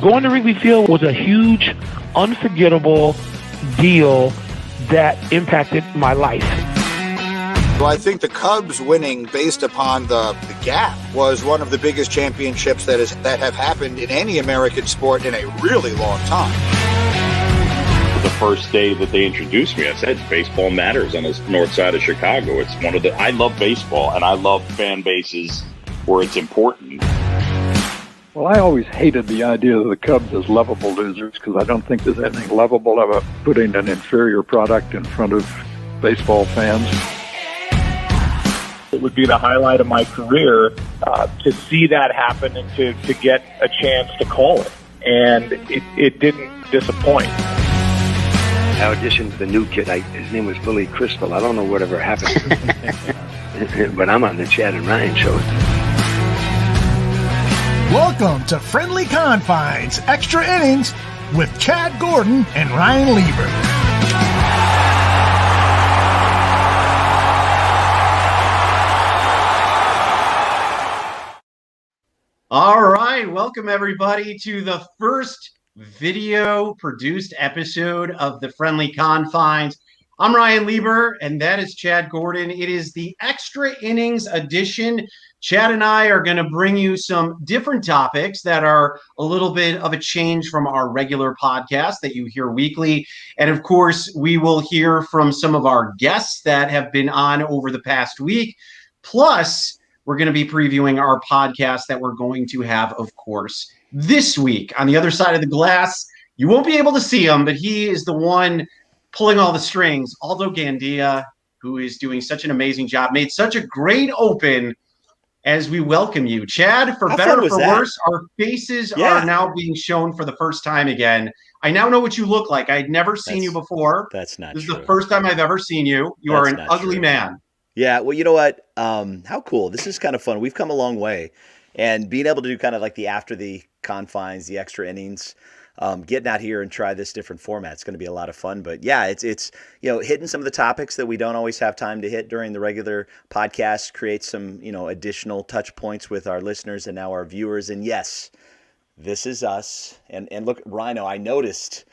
Going to Wrigley Field was a huge, unforgettable deal that impacted my life. Well, I think the Cubs winning based upon the gap was one of the biggest championships that have happened in any American sport in a really long time. The first day that they introduced me, I said, baseball matters on the north side of Chicago. It's one of the, I love baseball and I love fan bases where it's important. Well, I always hated the idea of the Cubs as lovable losers because I don't think there's anything lovable about putting an inferior product in front of baseball fans. It would be the highlight of my career to see that happen and to get a chance to call it. And it didn't disappoint. I auditioned for the new kid. His name was Billy Crystal. I don't know whatever happened to him. But I'm on the Chad and Ryan show. Welcome to Friendly Confines, Extra Innings with Chad Gordon and Ryan Lieber. All right, welcome everybody to the first video-produced episode of the Friendly Confines. I'm Ryan Lieber, and that is Chad Gordon. It is the Extra Innings edition. Chad and I are going to bring you some different topics that are a little bit of a change from our regular podcast that you hear weekly. And of course, we will hear from some of our guests that have been on over the past week. Plus, we're going to be previewing our podcast that we're going to have, of course, this week. On the other side of the glass, you won't be able to see him, but he is the one pulling all the strings. Aldo Gandia, who is doing such an amazing job, made such a great open as we welcome you. Chad, for better or for worse, our faces are now being shown for the first time again. I now know what you look like. I'd never seen you before. That's not This true. is the first time I've ever seen you. You are an ugly man. Yeah, well, you know what? How cool. This is kind of fun. We've come a long way. And being able to do kind of like the after the confines, the extra innings, getting out here and try this different format, it's going to be a lot of fun. But yeah, it's hitting some of the topics that we don't always have time to hit during the regular podcast, create some, additional touch points with our listeners and now our viewers. And yes, this is us. And look, Rhino, I noticed,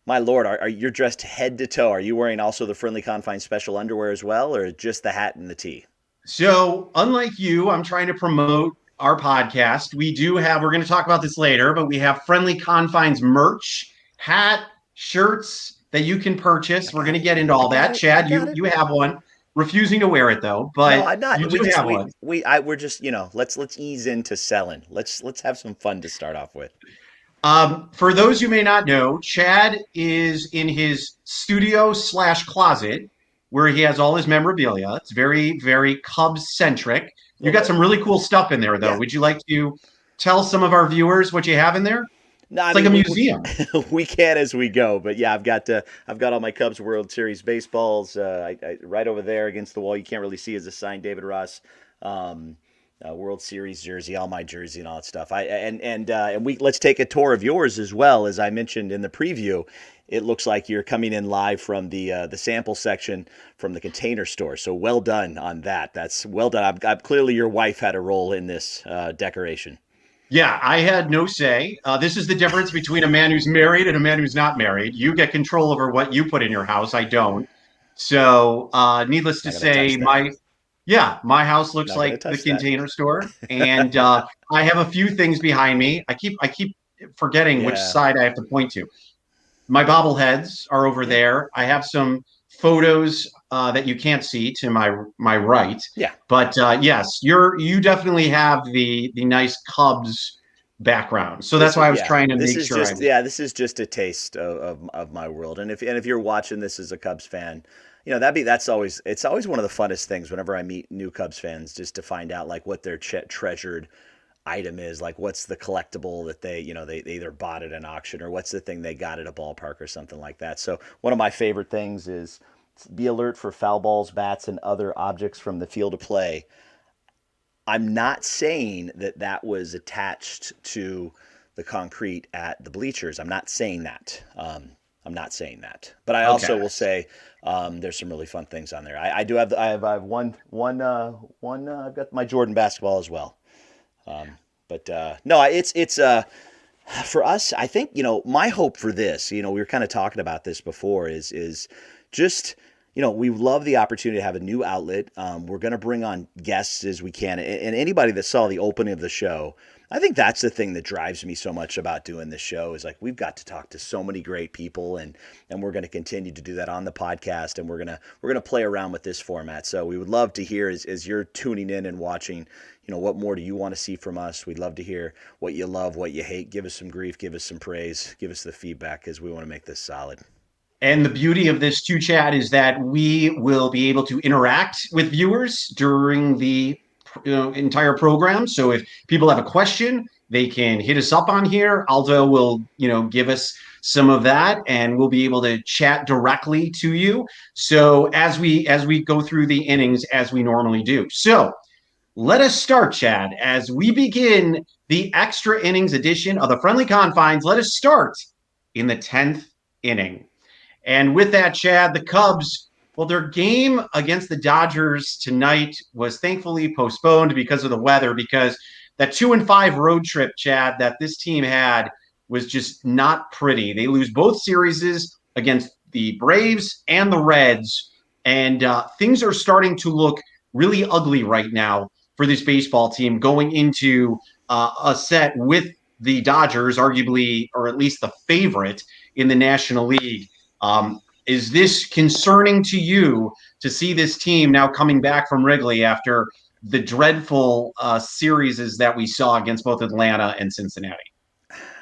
my Lord, are you're dressed head to toe. Are you wearing also the Friendly Confines special underwear as well, or just the hat and the tee? So unlike you, I'm trying to promote our podcast. We're going to talk about this later, but we have Friendly Confines merch, hat, shirts that you can purchase. We're going to get into all that. Chad, you have one. Refusing to wear it though, but no, I'm not. You do have one. We're just, let's ease into selling. Let's have some fun to start off with. For those who may not know, Chad is in his studio/closet where he has all his memorabilia. It's very, very Cubs-centric. You got some really cool stuff in there, though. Yeah. Would you like to tell some of our viewers what you have in there? No, it's like a museum. We can as we go, but yeah, I've got all my Cubs World Series baseballs right over there against the wall. You can't really see is a signed David Ross World Series jersey, all my jersey and all that stuff. And let's take a tour of yours as well. As I mentioned in the preview, it looks like you're coming in live from the sample section from the Container Store. So well done on that. That's well done. Clearly your wife had a role in this decoration. Yeah, I had no say. This is the difference between a man who's married and a man who's not married. You get control over what you put in your house. I don't. So needless to say, my house looks like the Container Store, and I have a few things behind me. I keep forgetting which side I have to point to. My bobbleheads are over there. I have some photos that you can't see to my right. Yeah. But yes, you definitely have the nice Cubs background. So that's why I was trying to make sure. This is just a taste of my world. And if you're watching this as a Cubs fan, it's always one of the funnest things whenever I meet new Cubs fans, just to find out like what their treasured item is, like what's the collectible that they either bought at an auction, or what's the thing they got at a ballpark or something like that. So one of my favorite things is be alert for foul balls, bats, and other objects from the field of play. I'm not saying that was attached to the concrete at the bleachers. I'm not saying that. But I also will say there's some really fun things on there. I have one. I've got my Jordan basketball as well. No, it's For us, I think, my hope for this, we were kind of talking about this before, is just, we love the opportunity to have a new outlet. We're going to bring on guests as we can. And anybody that saw the opening of the show, I think that's the thing that drives me so much about doing this show is like we've got to talk to so many great people, and we're going to continue to do that on the podcast, and we're gonna play around with this format. So we would love to hear as you're tuning in and watching, what more do you want to see from us? We'd love to hear what you love, what you hate. Give us some grief, give us some praise, give us the feedback because we want to make this solid. And the beauty of this too, Chad, is that we will be able to interact with viewers during the entire program. So if people have a question, they can hit us up on here. Aldo will, give us some of that, and we'll be able to chat directly to you. So as we go through the innings as we normally do. So let us start, Chad, as we begin the extra innings edition of the Friendly Confines. Let us start in the 10th inning. And with that, Chad, the Cubs, well, their game against the Dodgers tonight was thankfully postponed because of the weather, because that 2-5 road trip, Chad, that this team had was just not pretty. They lose both series against the Braves and the Reds, and things are starting to look really ugly right now for this baseball team going into a set with the Dodgers, arguably, or at least the favorite in the National League. Is this concerning to you to see this team now coming back from Wrigley after the dreadful series that we saw against both Atlanta and Cincinnati?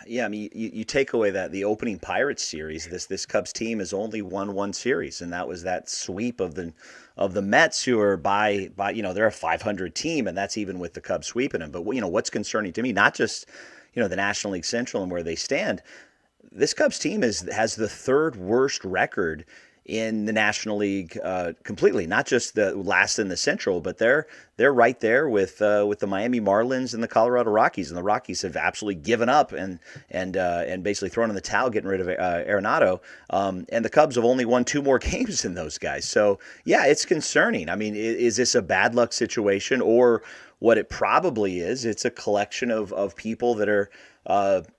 Yeah, I mean, you take away the opening Pirates series. This Cubs team has only won one series, and that was that sweep of the Mets, who are by they're a 500 team, and that's even with the Cubs sweeping them. But what's concerning to me, not just the National League Central and where they stand. This Cubs team has the third worst record in the National League completely. Not just the last in the Central, but they're right there with the Miami Marlins and the Colorado Rockies. And the Rockies have absolutely given up and basically thrown in the towel, getting rid of Arenado. And the Cubs have only won 2 more games than those guys. So yeah, it's concerning. I mean, is this a bad luck situation, or what it probably is? It's a collection of people that are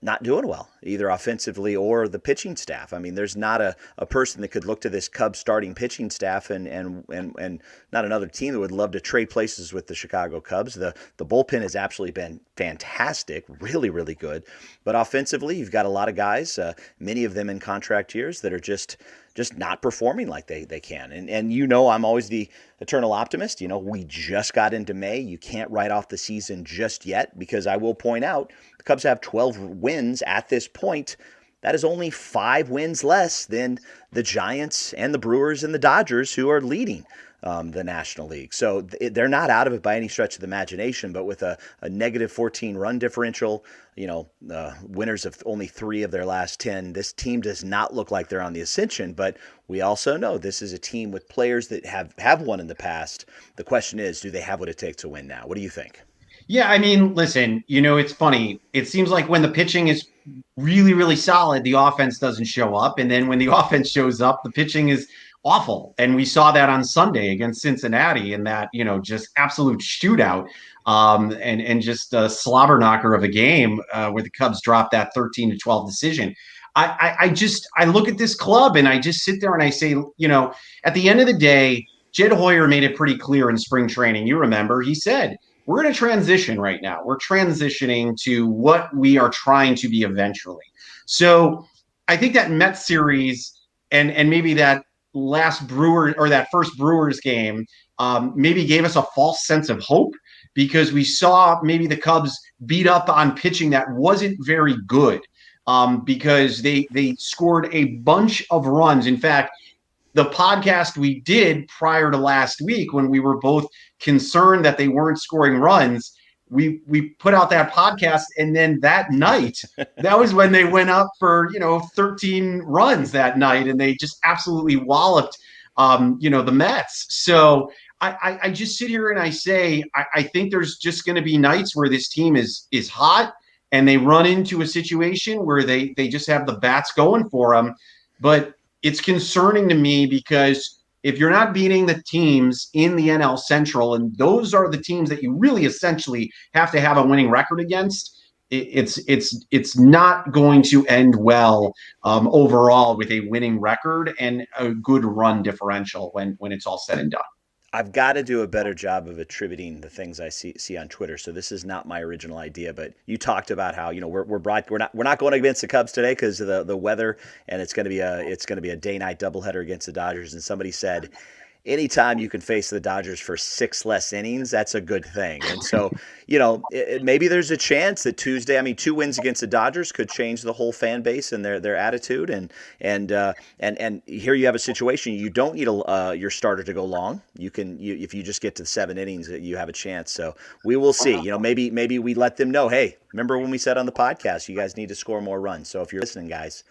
not doing well, either offensively or the pitching staff. I mean, there's not a person that could look to this Cubs starting pitching staff and not another team that would love to trade places with the Chicago Cubs. The bullpen has absolutely been fantastic, really, really good. But offensively, you've got a lot of guys, many of them in contract years, that are just not performing like they can. And I'm always the eternal optimist. We just got into May. You can't write off the season just yet, because I will point out the Cubs have 12 wins at this point. That is only 5 wins less than the Giants and the Brewers and the Dodgers, who are leading the National League. So they're not out of it by any stretch of the imagination, but with a negative 14 run differential, winners of only 3 of their last 10, this team does not look like they're on the ascension. But we also know this is a team with players that have won in the past. The question is, do they have what it takes to win now? What do you think? Yeah, I mean, listen, it's funny. It seems like when the pitching is really, really solid, the offense doesn't show up. And then when the offense shows up, the pitching is awful. And we saw that on Sunday against Cincinnati in that, just absolute shootout and just a slobber knocker of a game where the Cubs dropped that 13-12 decision. I look at this club and I just sit there and I say, at the end of the day, Jed Hoyer made it pretty clear in spring training. You remember, he said, we're in a transition right now. We're transitioning to what we are trying to be eventually. So I think that Mets series and maybe that last Brewer or that first Brewers game maybe gave us a false sense of hope, because we saw maybe the Cubs beat up on pitching that wasn't very good because they scored a bunch of runs. In fact, the podcast we did prior to last week, when we were both concerned that they weren't scoring runs, we put out that podcast, and then that night, that was when they went up for 13 runs that night, and they just absolutely walloped the Mets. So I just sit here and I say I think there's just going to be nights where this team is hot and they run into a situation where they just have the bats going for them, but it's concerning to me because if you're not beating the teams in the NL Central, and those are the teams that you really essentially have to have a winning record against, it's not going to end well overall with a winning record and a good run differential when it's all said and done. I've got to do a better job of attributing the things I see on Twitter. So this is not my original idea, but you talked about how we're not going against the Cubs today because of the weather, and it's going to be a day-night doubleheader against the Dodgers. And somebody said, anytime you can face the Dodgers for 6 less innings, that's a good thing. And so, maybe there's a chance that Tuesday, 2 wins against the Dodgers could change the whole fan base and their attitude. And here you have a situation. You don't need your starter to go long. If you just get to 7 innings, you have a chance. So we will see. Maybe we let them know, hey, remember when we said on the podcast, you guys need to score more runs. So if you're listening, guys,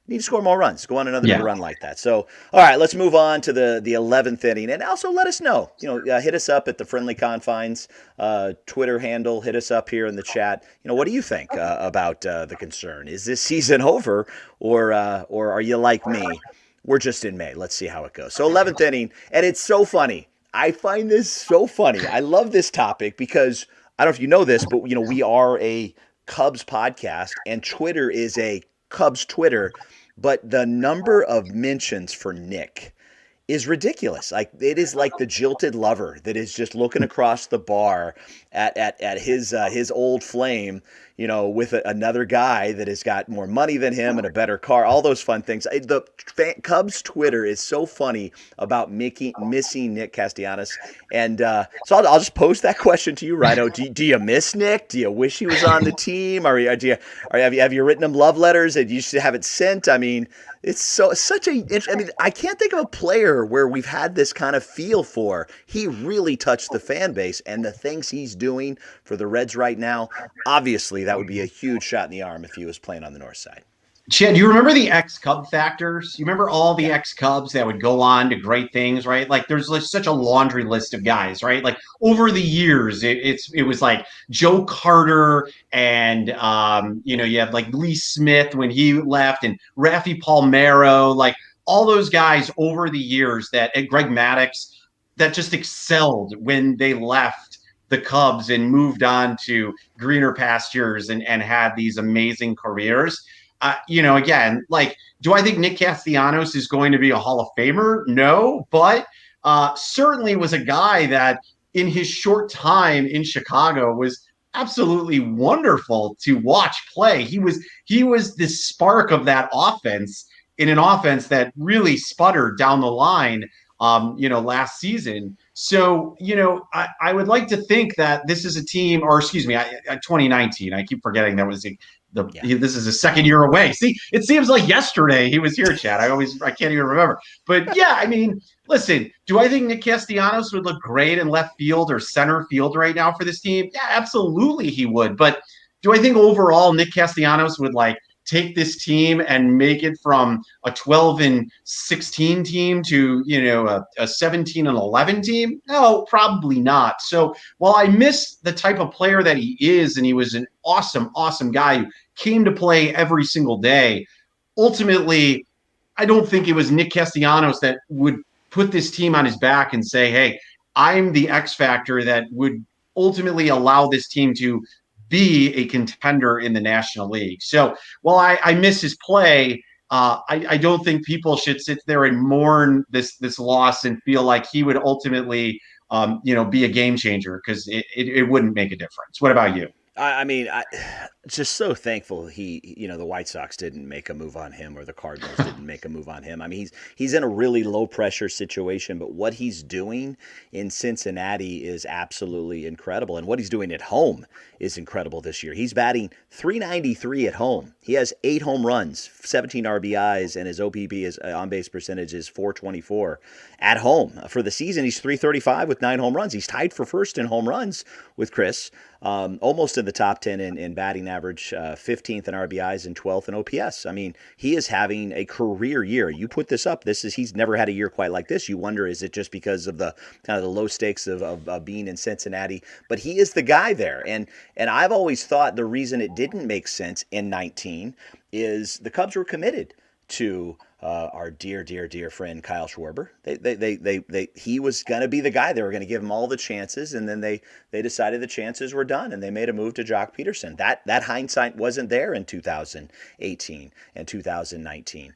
need to score more runs. Go on another run like that. So, all right, let's move on to the 11th inning, and also let us know. Hit us up at the Friendly Confines Twitter handle. Hit us up here in the chat. What do you think about the concern? Is this season over, or are you like me? We're just in May. Let's see how it goes. So, 11th inning, and it's so funny. I find this so funny. I love this topic because I don't know if you know this, but we are a Cubs podcast, and Twitter is a Cubs Twitter, but the number of mentions for Nick is ridiculous. Like, it is like the jilted lover that is just looking across the bar at his old flame, with another guy that has got more money than him and a better car, all those fun things. The Cubs Twitter is so funny about missing Nick Castellanos. And so I'll just pose that question to you, Rhino. Do you miss Nick? Do you wish he was on the team? Have you written him love letters and you just haven't sent? It's I can't think of a player where we've had this kind of feel for. He really touched the fan base, and the things he's doing for the Reds right now, obviously that would be a huge shot in the arm if he was playing on the north side. Chad, do you remember the ex-Cub factors? You remember all the ex-Cubs that would go on to great things, right? Like, there's like such a laundry list of guys, right? Like, over the years, it was like Joe Carter and you have like Lee Smith when he left, and Rafi Palmeiro, like all those guys over the years and Greg Maddux that just excelled when they left the Cubs and moved on to greener pastures and had these amazing careers. Again, like, do I think Nick Castellanos is going to be a Hall of Famer? No, but certainly was a guy that in his short time in Chicago was absolutely wonderful to watch play. He was the spark of that offense in an offense that really sputtered down the line, last season. So, I would like to think that this is a team, or excuse me, 2019. I keep forgetting that was this is a second year away. See, it seems like yesterday he was here, Chad. I can't even remember. But yeah, listen, do I think Nick Castellanos would look great in left field or center field right now for this team? Yeah, absolutely he would. But do I think overall Nick Castellanos would take this team and make it from a 12-16 team to, a 17-11 team? No, probably not. So while I miss the type of player that he is, and he was an awesome, awesome guy who came to play every single day, ultimately, I don't think it was Nick Castellanos that would put this team on his back and say, hey, I'm the X factor that would ultimately allow this team to be a contender in the National League. So while I miss his play, I don't think people should sit there and mourn this loss and feel like he would ultimately, be a game changer, because it wouldn't make a difference. What about you? I just so thankful the White Sox didn't make a move on him, or the Cardinals didn't make a move on him. He's in a really low pressure situation, but what he's doing in Cincinnati is absolutely incredible. And what he's doing at home is incredible this year. He's batting .393 at home. He has 8 home runs, 17 RBIs, and his OPP, is on base percentage, is .424 at home. For the season, he's .335 with 9 home runs. He's tied for first in home runs with Chris. Almost in the top 10 in batting average, 15th in RBIs and 12th in OPS. He is having a career year. You put this up. He's never had a year quite like this. You wonder, is it just because of the kind of the low stakes of being in Cincinnati? But he is the guy there. And I've always thought the reason it didn't make sense in 19 is the Cubs were committed to our dear friend Kyle Schwarber. He was going to be the guy. They were going to give him all the chances, and then they decided the chances were done, and they made a move to Jock Peterson. That hindsight wasn't there in 2018 and 2019.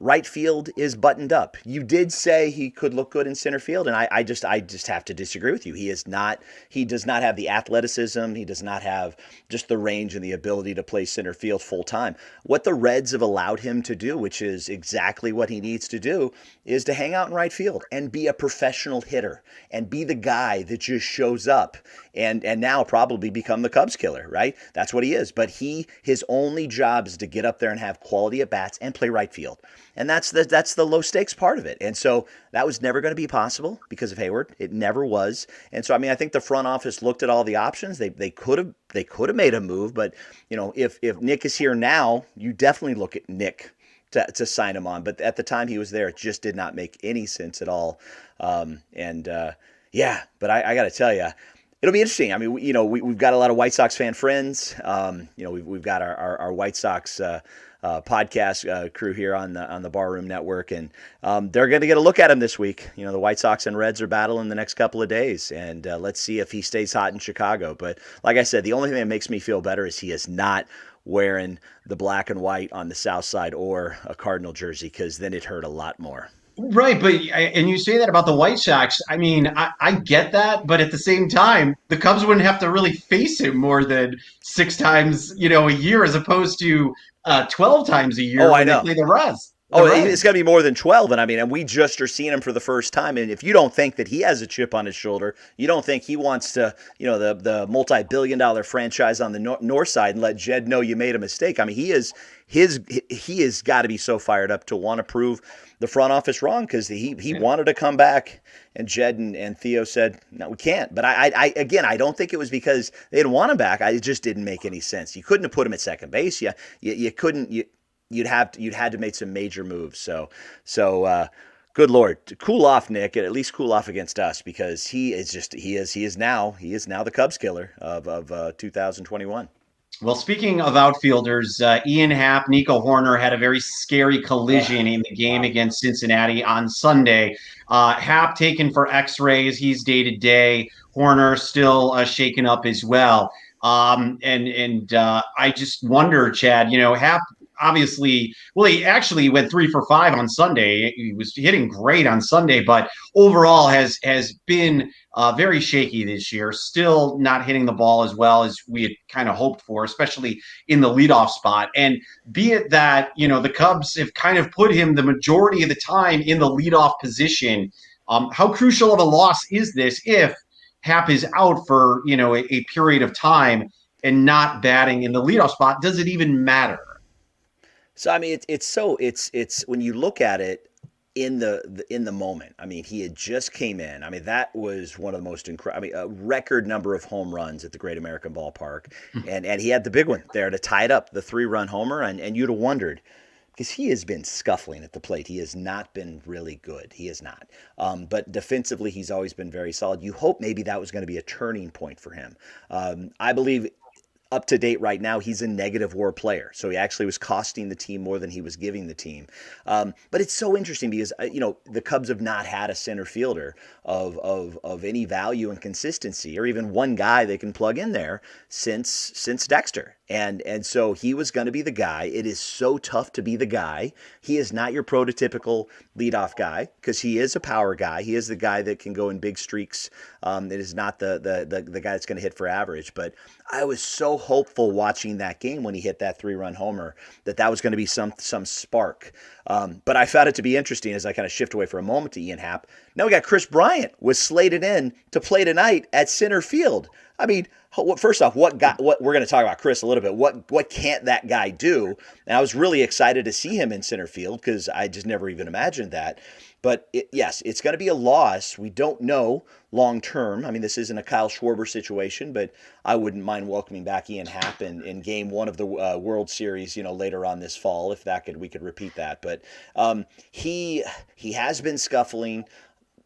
Right field is buttoned up. You did say he could look good in center field, and I just have to disagree with you. He does not have the athleticism. He does not have just the range and the ability to play center field full time. What the Reds have allowed him to do, which is exactly what he needs to do, is to hang out in right field and be a professional hitter and be the guy that just shows up and now probably become the Cubs killer, right? That's what he is. But his only job is to get up there and have quality at bats and play right field. And that's the low stakes part of it. And so that was never going to be possible because of Hayward. It never was. And so, I think the front office looked at all the options. They could have made a move, but if Nick is here now, you definitely look at Nick to sign him on. But at the time he was there, it just did not make any sense at all. But I got to tell you, it'll be interesting. We've got a lot of White Sox fan friends. We've got our White Sox podcast crew here on the Barroom Network, and they're going to get a look at him this week. The White Sox and Reds are battling the next couple of days, and let's see if he stays hot in Chicago. But like I said, the only thing that makes me feel better is he is not wearing the black and white on the South Side or a Cardinal jersey, because then it hurt a lot more. Right, and you say that about the White Sox. I get that, but at the same time, the Cubs wouldn't have to really face him more than 6 times, a year, as opposed to 12 times a year when they play the Reds. It's going to be more than 12, and we just are seeing him for the first time. And if you don't think that he has a chip on his shoulder, you don't think he wants to, the multi-billion-dollar franchise on the north side and let Jed know you made a mistake. He has got to be so fired up to want to prove the front office wrong, because he wanted to come back, and Jed and Theo said, no, we can't. But I don't think it was because they didn't want him back. It just didn't make any sense. You couldn't have put him at second base. You couldn't. You'd had to make some major moves. So good Lord, cool off, Nick, and at least cool off against us, because he is now the Cubs killer of 2021. Well, speaking of outfielders, Ian Happ, Nico Horner had a very scary collision in the game against Cincinnati on Sunday. Happ taken for X-rays. He's day-to-day. Horner still shaken up as well. I just wonder, Chad, Happ obviously, he actually went 3 for 5 on Sunday. He was hitting great on Sunday, but overall has been very shaky this year. Still not hitting the ball as well as we had kind of hoped for, especially in the leadoff spot. And be it that, the Cubs have kind of put him the majority of the time in the leadoff position. How crucial of a loss is this if Happ is out for, a period of time and not batting in the leadoff spot? Does it even matter? So it's when you look at it in the moment. He had just came in. That was one of the most incredible. A record number of home runs at the Great American Ballpark, and he had the big one there to tie it up, the 3-run homer. And you'd have wondered, because he has been scuffling at the plate. He has not been really good. He has not. But defensively, he's always been very solid. You hope maybe that was going to be a turning point for him. I believe, up to date right now, he's a negative WAR player. So he actually was costing the team more than he was giving the team. But it's so interesting because, the Cubs have not had a center fielder of any value and consistency, or even one guy they can plug in there since Dexter. And so he was going to be the guy. It is so tough to be the guy. He is not your prototypical leadoff guy, because he is a power guy. He is the guy that can go in big streaks. It is not the guy that's going to hit for average. But I was so hopeful watching that game when he hit that 3-run homer that was going to be some spark. But I found it to be interesting as I kind of shift away for a moment to Ian Happ. Now we got Chris Bryant was slated in to play tonight at center field. First off, what we're going to talk about Chris a little bit. What can't that guy do? And I was really excited to see him in center field, because I just never even imagined that. But yes, it's going to be a loss. We don't know long term. This isn't a Kyle Schwarber situation, but I wouldn't mind welcoming back Ian Happ in game 1 of the World Series, later on this fall, if we could repeat that. But he has been scuffling.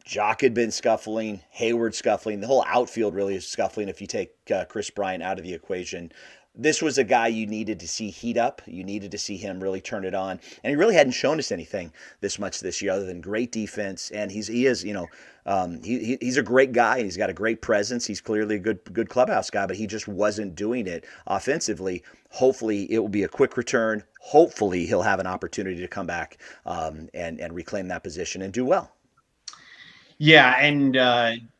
Jock had been scuffling, Hayward scuffling. The whole outfield really is scuffling if you take Chris Bryant out of the equation. this was a guy you needed to see heat up. You needed to see him really turn it on, and he really hadn't shown us anything this much this year other than great defense. And he is, he's a great guy. He's got a great presence. He's clearly a good clubhouse guy, but he just wasn't doing it offensively. Hopefully, it will be a quick return. Hopefully, he'll have an opportunity to come back and reclaim that position and do well. Yeah, and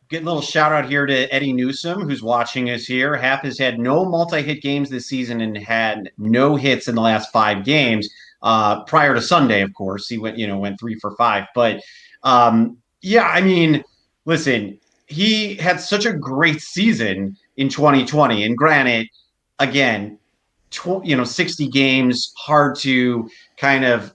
get a little shout out here to Eddie Newsom, who's watching us here. Hap has had no multi-hit games this season and had no hits in the last 5 games. Prior to Sunday, of course, he went 3 for 5. But yeah, I mean, listen, he had such a great season in 2020, and granted, again, 60 games, hard to kind of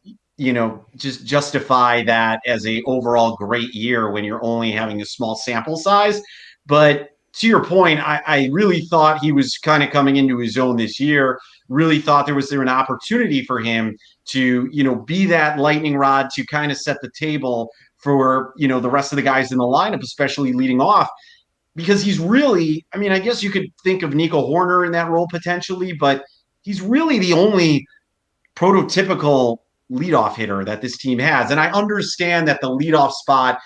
just justify that as a overall great year when you're only having a small sample size. But to your point, I really thought he was kind of coming into his own this year. Really thought there was an opportunity for him to, be that lightning rod to kind of set the table for, the rest of the guys in the lineup, especially leading off. Because he's really, I mean, I guess you could think of Nico Horner in that role potentially, but he's really the only prototypical leadoff hitter that this team has. And I understand that the leadoff spot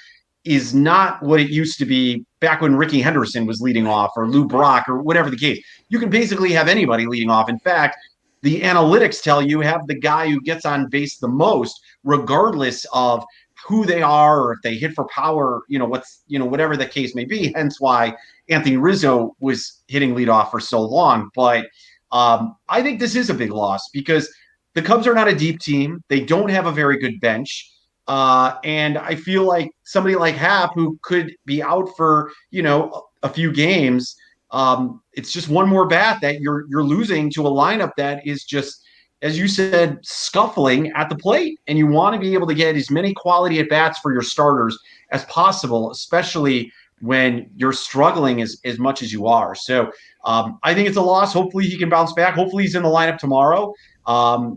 is not what it used to be back when Ricky Henderson was leading off, or Lou Brock, or whatever the case. You can basically have anybody leading off. In fact, the analytics tell you have the guy who gets on base the most, regardless of who they are or if they hit for power, whatever the case may be. Hence why Anthony Rizzo was hitting leadoff for so long. But I think this is a big loss because the Cubs are not a deep team. They don't have a very good bench. And I feel like somebody like Hap, who could be out for, a few games, it's just one more bat that you're losing to a lineup that is just, as you said, scuffling at the plate. And you want to be able to get as many quality at-bats for your starters as possible, especially when you're struggling as much as you are. So I think it's a loss. Hopefully he can bounce back. Hopefully he's in the lineup tomorrow.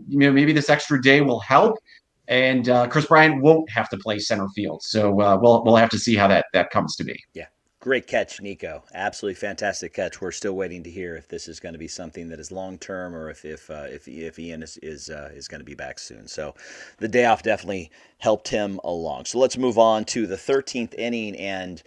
Maybe this extra day will help, and Chris Bryant won't have to play center field. So we'll have to see how that comes to be. Yeah, great catch, Nico. Absolutely fantastic catch. We're still waiting to hear if this is going to be something that is long term, or if Ian is going to be back soon. So the day off definitely helped him along. So let's move on to the 13th inning, and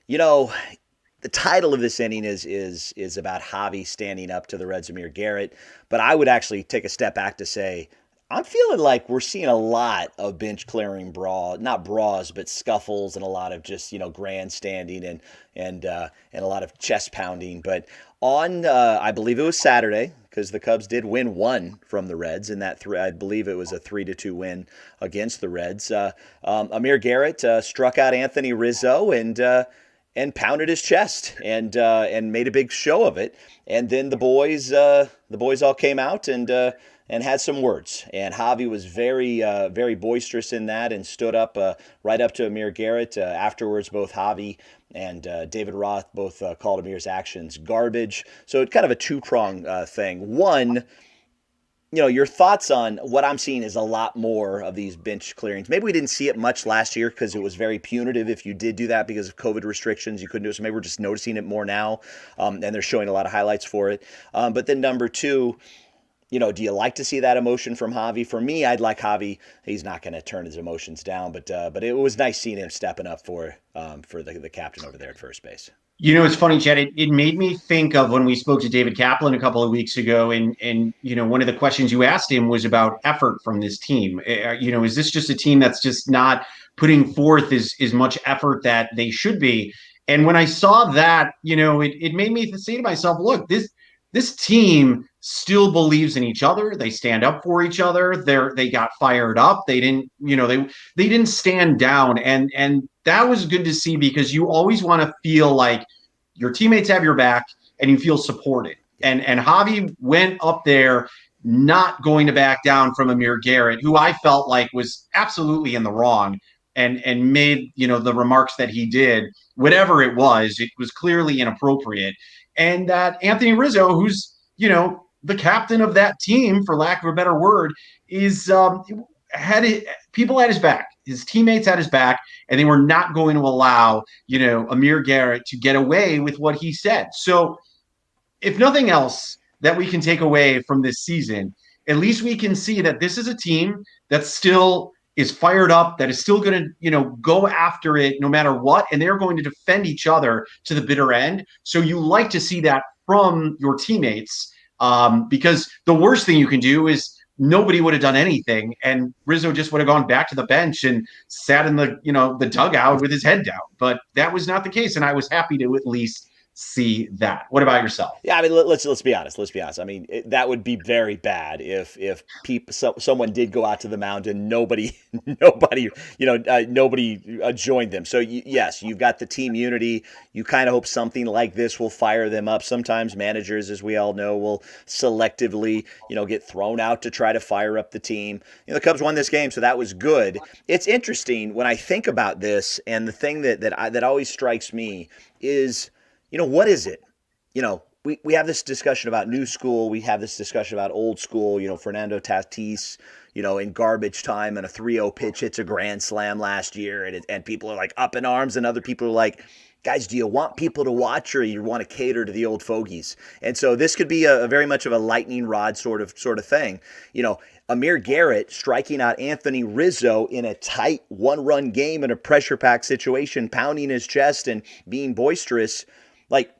the title of this inning is about Javi standing up to the Reds' Amir Garrett, but I would actually take a step back to say I'm feeling like we're seeing a lot of bench clearing not brawls, but scuffles, and a lot of just grandstanding and a lot of chest pounding. But on I believe it was Saturday, because the Cubs did win 1 from the Reds, and I believe it was a 3-2 win against the Reds. Amir Garrett struck out Anthony Rizzo and pounded his chest and made a big show of it. And then the boys all came out and had some words. And Javi was very very boisterous in that and stood up right up to Amir Garrett. Afterwards, both Javi and David Roth both called Amir's actions garbage. So it's kind of a two-prong thing. One, your thoughts on what I'm seeing is a lot more of these bench clearings. Maybe we didn't see it much last year because it was very punitive if you did do that because of COVID restrictions. You couldn't do it. So maybe we're just noticing it more now, and they're showing a lot of highlights for it. But then number 2, do you like to see that emotion from Javi? For me, I'd like Javi. He's not going to turn his emotions down, but it was nice seeing him stepping up for the captain over there at first base. It's funny, Chad. It made me think of when we spoke to David Kaplan a couple of weeks ago, and one of the questions you asked him was about effort from this team. Is this just a team that's just not putting forth as much effort that they should be? And when I saw that, it made me say to myself, look, this team still believes in each other. They stand up for each other. They got fired up. They didn't, they didn't stand down. And that was good to see, because you always want to feel like your teammates have your back and you feel supported. And Javi went up there not going to back down from Amir Garrett, who I felt like was absolutely in the wrong, and made, the remarks that he did, whatever it was clearly inappropriate. And that Anthony Rizzo, who's, the captain of that team, for lack of a better word, is had people at his back. His teammates had his back, and they were not going to allow, Amir Garrett to get away with what he said. So if nothing else, that we can take away from this season, at least we can see that this is a team that still is fired up, that is still going to, go after it no matter what, and they're going to defend each other to the bitter end. So you like to see that from your teammates, because the worst thing you can do is nobody would have done anything, and Rizzo just would have gone back to the bench and sat in the dugout with his head down. But that was not the case, and I was happy to at least see that. What about yourself? Yeah, I mean, let's be honest. Let's be honest. I mean, that would be very bad if someone did go out to the mound and nobody joined them. So yes, you've got the team unity. You kind of hope something like this will fire them up. Sometimes managers, as we all know, will selectively get thrown out to try to fire up the team. The Cubs won this game, so that was good. It's interesting when I think about this, and the thing that always strikes me is, what is it? We have this discussion about new school. We have this discussion about old school. Fernando Tatis, in garbage time and a 3-0 pitch hits a grand slam last year, and people are like up in arms, and other people are like, guys, do you want people to watch, or you want to cater to the old fogies? And so this could be a very much of a lightning rod sort of thing. Amir Garrett striking out Anthony Rizzo in a tight one-run game in a pressure-packed situation, pounding his chest and being boisterous. Like,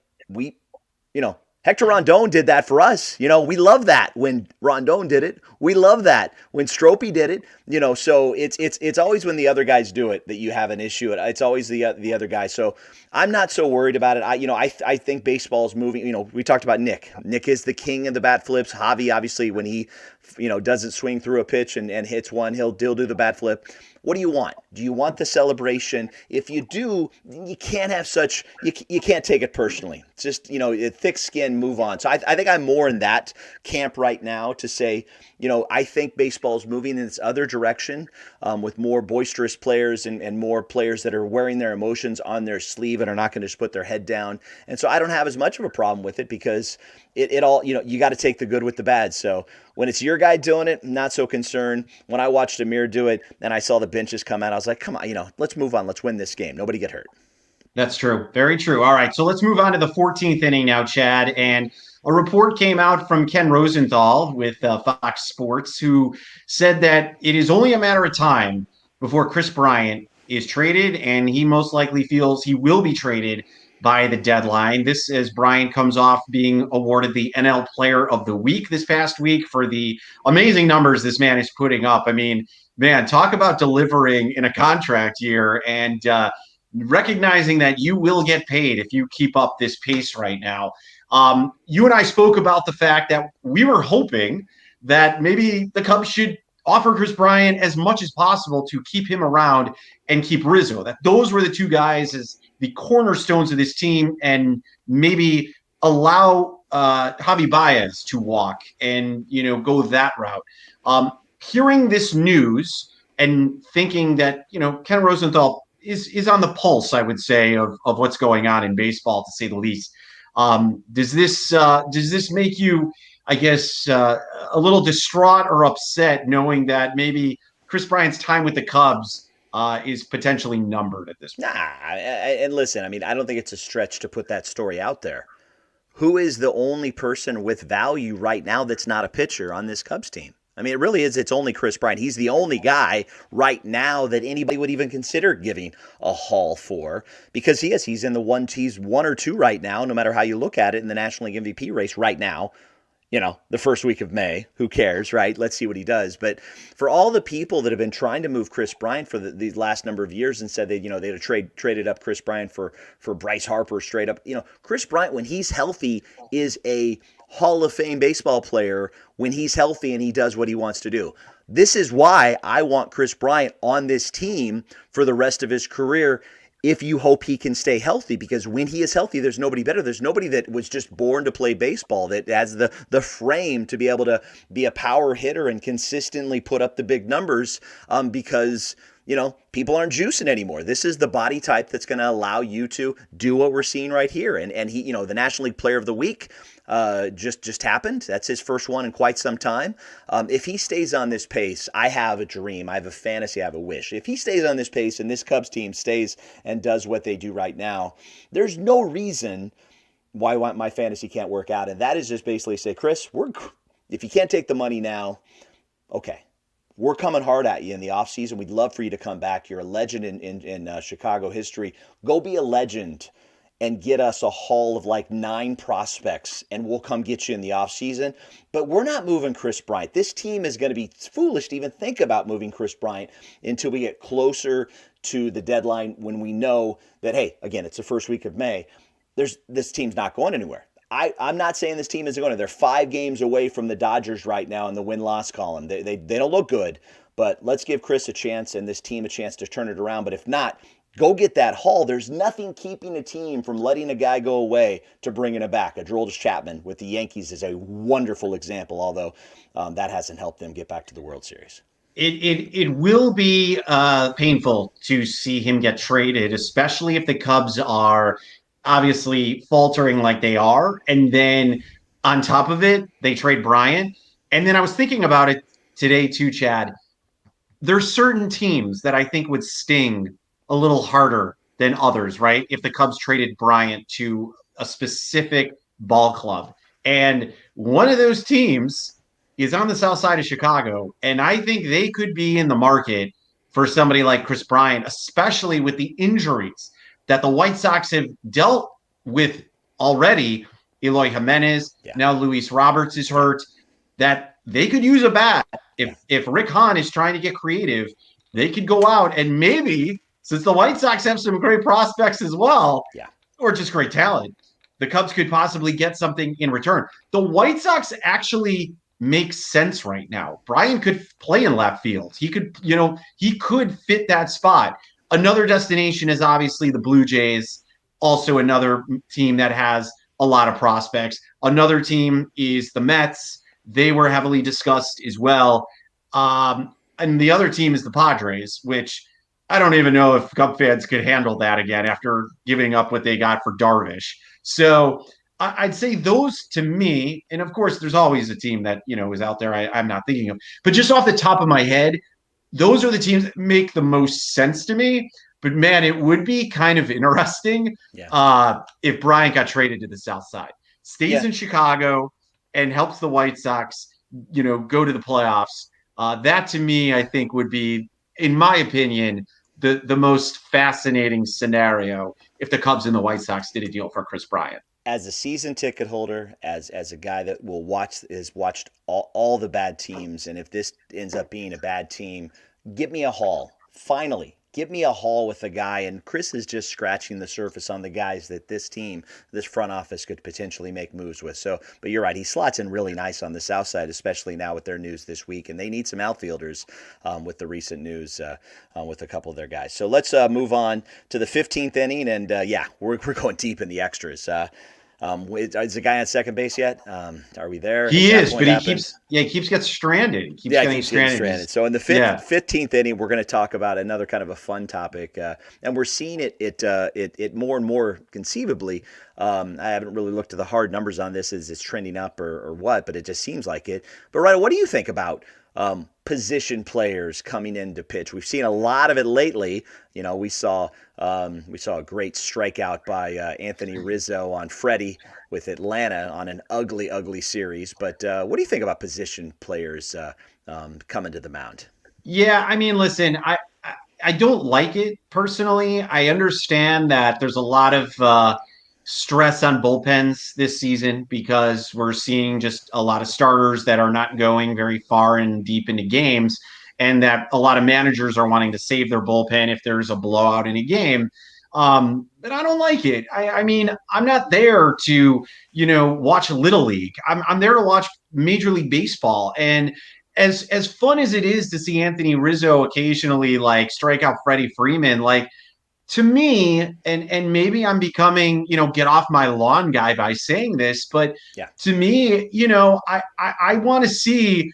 Hector Rondon did that for us. We love that when Rondon did it. We love that when Stropey did it. So it's always when the other guys do it that you have an issue. It's always the other guy. So I'm not so worried about it. I think baseball's moving. We talked about Nick. Nick is the king of the bat flips. Javi, obviously, when he doesn't swing through a pitch and hits one, he'll do the bat flip. What do you want? Do you want the celebration? If you do, you can't have you can't take it personally. It's just, thick skin, move on. So I think I'm more in that camp right now to say, I think baseball is moving in this other direction, with more boisterous players and more players that are wearing their emotions on their sleeve and are not going to just put their head down. And so I don't have as much of a problem with it, because it all, you got to take the good with the bad. So when it's your guy doing it, not so concerned. When I watched Amir do it and I saw the benches come out, I was like, come on, let's move on. Let's win this game. Nobody get hurt. That's true. Very true. All right. So let's move on to the 14th inning now, Chad. And a report came out from Ken Rosenthal with Fox Sports, who said that it is only a matter of time before Chris Bryant is traded, and he most likely feels he will be traded by the deadline. This, as Bryant comes off being awarded the NL Player of the Week this past week for the amazing numbers this man is putting up. I mean, man, talk about delivering in a contract year, and recognizing that you will get paid if you keep up this pace right now. You and I spoke about the fact that we were hoping that maybe the Cubs should offer Chris Bryant as much as possible to keep him around and keep Rizzo. That those were the two guys as the cornerstones of this team, and maybe allow Javi Baez to walk and go that route. Hearing this news and thinking that Ken Rosenthal is on the pulse, I would say, of what's going on in baseball, to say the least. Does this make you, I guess, a little distraught or upset, knowing that maybe Chris Bryant's time with the Cubs is potentially numbered at this point? And listen, I mean, I don't think it's a stretch to put that story out there. Who is the only person with value right now that's not a pitcher on this Cubs team? I mean, it really is. It's only Chris Bryant. He's the only guy right now that anybody would even consider giving a haul for, because he's in he's 1 or 2 right now, no matter how you look at it, in the National League MVP race right now. The first week of May, who cares, right? Let's see what he does. But for all the people that have been trying to move Chris Bryant for the last number of years and said they'd have traded up Chris Bryant for Bryce Harper straight up, Chris Bryant, when he's healthy, is a Hall of Fame baseball player when he's healthy and he does what he wants to do. This is why I want Chris Bryant on this team for the rest of his career, if you hope he can stay healthy, because when he is healthy, there's nobody better. There's nobody that was just born to play baseball, that has the frame to be able to be a power hitter and consistently put up the big numbers, because people aren't juicing anymore. This is the body type that's going to allow you to do what we're seeing right here. And he, the National League Player of the Week just happened. That's his first one in quite some time. If he stays on this pace, I have a dream, I have a fantasy, I have a wish. If he stays on this pace and this Cubs team stays and does what they do right now, there's no reason why my fantasy can't work out. And that is just basically say, Chris, if you can't take the money now, okay, we're coming hard at you in the offseason. We'd love for you to come back. You're a legend in Chicago history. Go be a legend and get us a haul of like 9 prospects, and we'll come get you in the offseason. But we're not moving Chris Bryant. This team is going to be foolish to even think about moving Chris Bryant until we get closer to the deadline, when we know that, hey, again, it's the first week of May. This team's not going anywhere. I'm not saying this team isn't going to. They're 5 games away from the Dodgers right now in the win-loss column. They don't look good, but let's give Chris a chance and this team a chance to turn it around. But if not, go get that haul. There's nothing keeping a team from letting a guy go away to bringing him back. Aroldis Chapman with the Yankees is a wonderful example, although that hasn't helped them get back to the World Series. It will be painful to see him get traded, especially if the Cubs are obviously faltering like they are. And then on top of it, they trade Bryant. And then I was thinking about it today too, Chad. There's certain teams that I think would sting a little harder than others, right? If the Cubs traded Bryant to a specific ball club. And one of those teams is on the south side of Chicago. And I think they could be in the market for somebody like Chris Bryant, especially with the injuries that the White Sox have dealt with already. Eloy Jimenez, now Luis Roberts is hurt, that they could use a bat. If Rick Hahn is trying to get creative, they could go out and maybe, since the White Sox have some great prospects as well, or just great talent, the Cubs could possibly get something in return. The White Sox actually make sense right now. Brian could play in left field. He could fit that spot. Another destination is obviously the Blue Jays, also another team that has a lot of prospects. Another team is the Mets. They were heavily discussed as well. And the other team is the Padres, which I don't even know if Cub fans could handle that again after giving up what they got for Darvish. So I'd say those to me, and of course there's always a team that, is out there I'm not thinking of. But just off the top of my head, those are the teams that make the most sense to me. But man, it would be kind of interesting if Bryant got traded to the South Side, stays in Chicago, and helps the White Sox, go to the playoffs. That to me, I think would be, in my opinion, the most fascinating scenario if the Cubs and the White Sox did a deal for Chris Bryant. As a season ticket holder, as a guy that has watched all the bad teams, and if this ends up being a bad team, give me a haul. Finally, give me a haul with a guy. And Chris is just scratching the surface on the guys that this front office could potentially make moves with. So, but you're right, he slots in really nice on the south side, especially now with their news this week. And they need some outfielders with the recent news with a couple of their guys. So let's move on to the 15th inning. And we're going deep in the extras. Is the guy on second base yet? Are we there? He is, but he keeps getting stranded. He keeps getting stranded. So in the 15th inning, we're going to talk about another kind of a fun topic, and we're seeing it more and more conceivably. I haven't really looked at the hard numbers on this as it's trending up or what, but it just seems like it. But Ryan, what do you think about position players coming in to pitch? We've seen a lot of it lately. We saw a great strikeout by Anthony Rizzo on Freddie with Atlanta on an ugly series. But what do you think about position players coming to the mound? Yeah, I mean, listen, I don't like it personally. I understand that there's a lot of stress on bullpens this season because we're seeing just a lot of starters that are not going very far and deep into games, and that a lot of managers are wanting to save their bullpen if there's a blowout in a game. But I don't like it. I mean, I'm not there to, watch Little League. I'm there to watch Major League Baseball. And as fun as it is to see Anthony Rizzo occasionally strike out Freddie Freeman, to me, and maybe I'm becoming, get off my lawn guy by saying this, but to me, I want to see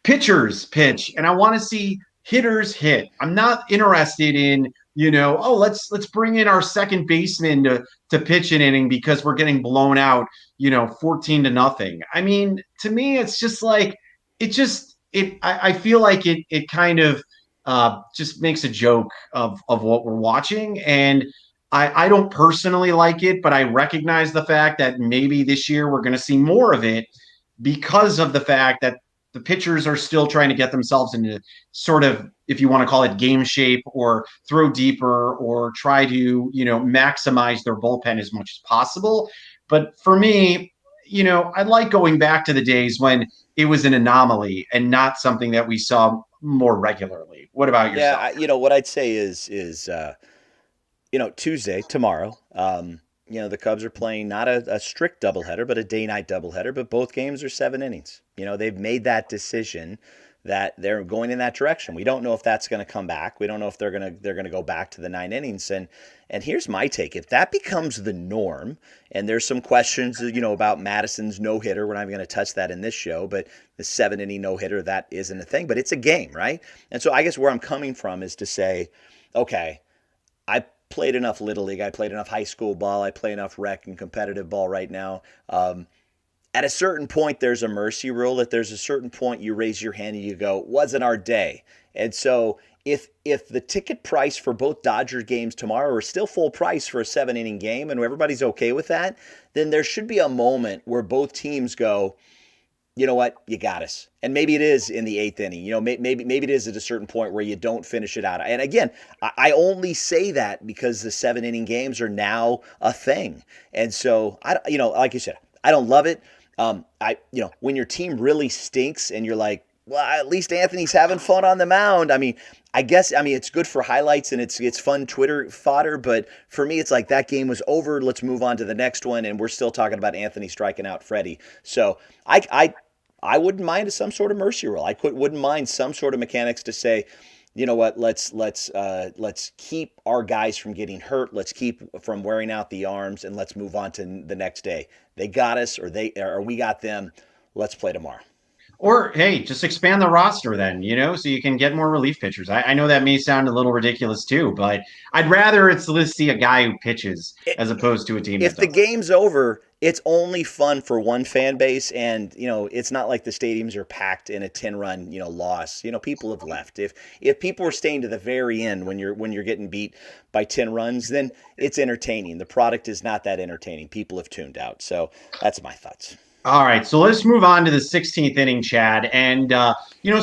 pitchers pitch and I want to see hitters hit. I'm not interested in, let's bring in our second baseman to pitch an inning because we're getting blown out, 14-0. I mean, to me, it's just I feel like it kind of just makes a joke of what we're watching. And I don't personally like it, but I recognize the fact that maybe this year we're going to see more of it because of the fact that the pitchers are still trying to get themselves into sort of, if you want to call it game shape, or throw deeper, or try to, maximize their bullpen as much as possible. But for me, I like going back to the days when it was an anomaly and not something that we saw more regularly. What about yourself? Yeah, what I'd say is Tuesday, tomorrow, the Cubs are playing not a strict doubleheader, but a day-night doubleheader, but both games are 7 innings. They've made that decision that they're going in that direction. We don't know if that's going to come back. We don't know if they're going to go back to the 9 innings. And here's my take. If that becomes the norm, and there's some questions, about Madison's no-hitter, we're not even going to touch that in this show, but the 7-inning no-hitter, that isn't a thing, but it's a game, right? And so I guess where I'm coming from is to say, okay, I played enough Little League. I played enough high school ball. I play enough rec and competitive ball right now. At a certain point, there's a mercy rule. That there's a certain point you raise your hand and you go, wasn't our day. And so if the ticket price for both Dodger games tomorrow are still full price for a 7-inning game and everybody's okay with that, then there should be a moment where both teams go, you know what, you got us. And maybe it is in the 8th inning. Maybe it is at a certain point where you don't finish it out. And again, I only say that because the 7-inning games are now a thing. And so, like you said, I don't love it. When your team really stinks and you're like, well, at least Anthony's having fun on the mound. I guess it's good for highlights and it's fun Twitter fodder, but for me it's like that game was over. Let's move on to the next one, and we're still talking about Anthony striking out Freddie. So I wouldn't mind some sort of mercy rule. Wouldn't mind some sort of mechanics to say, you know what, let's keep our guys from getting hurt. Let's keep from wearing out the arms, and let's move on to the next day. They got us, or we got them. Let's play tomorrow. Or, hey, just expand the roster then, so you can get more relief pitchers. I know that may sound a little ridiculous too, but I'd rather let's see a guy who pitches as opposed to a team. If the game's over, it's only fun for one fan base, and it's not like the stadiums are packed in a 10-run loss. People have left. If people were staying to the very end when you're getting beat by 10 runs, then it's entertaining. The product is not that entertaining. People have tuned out. So that's my thoughts. All right, so let's move on to the 16th inning, Chad. And,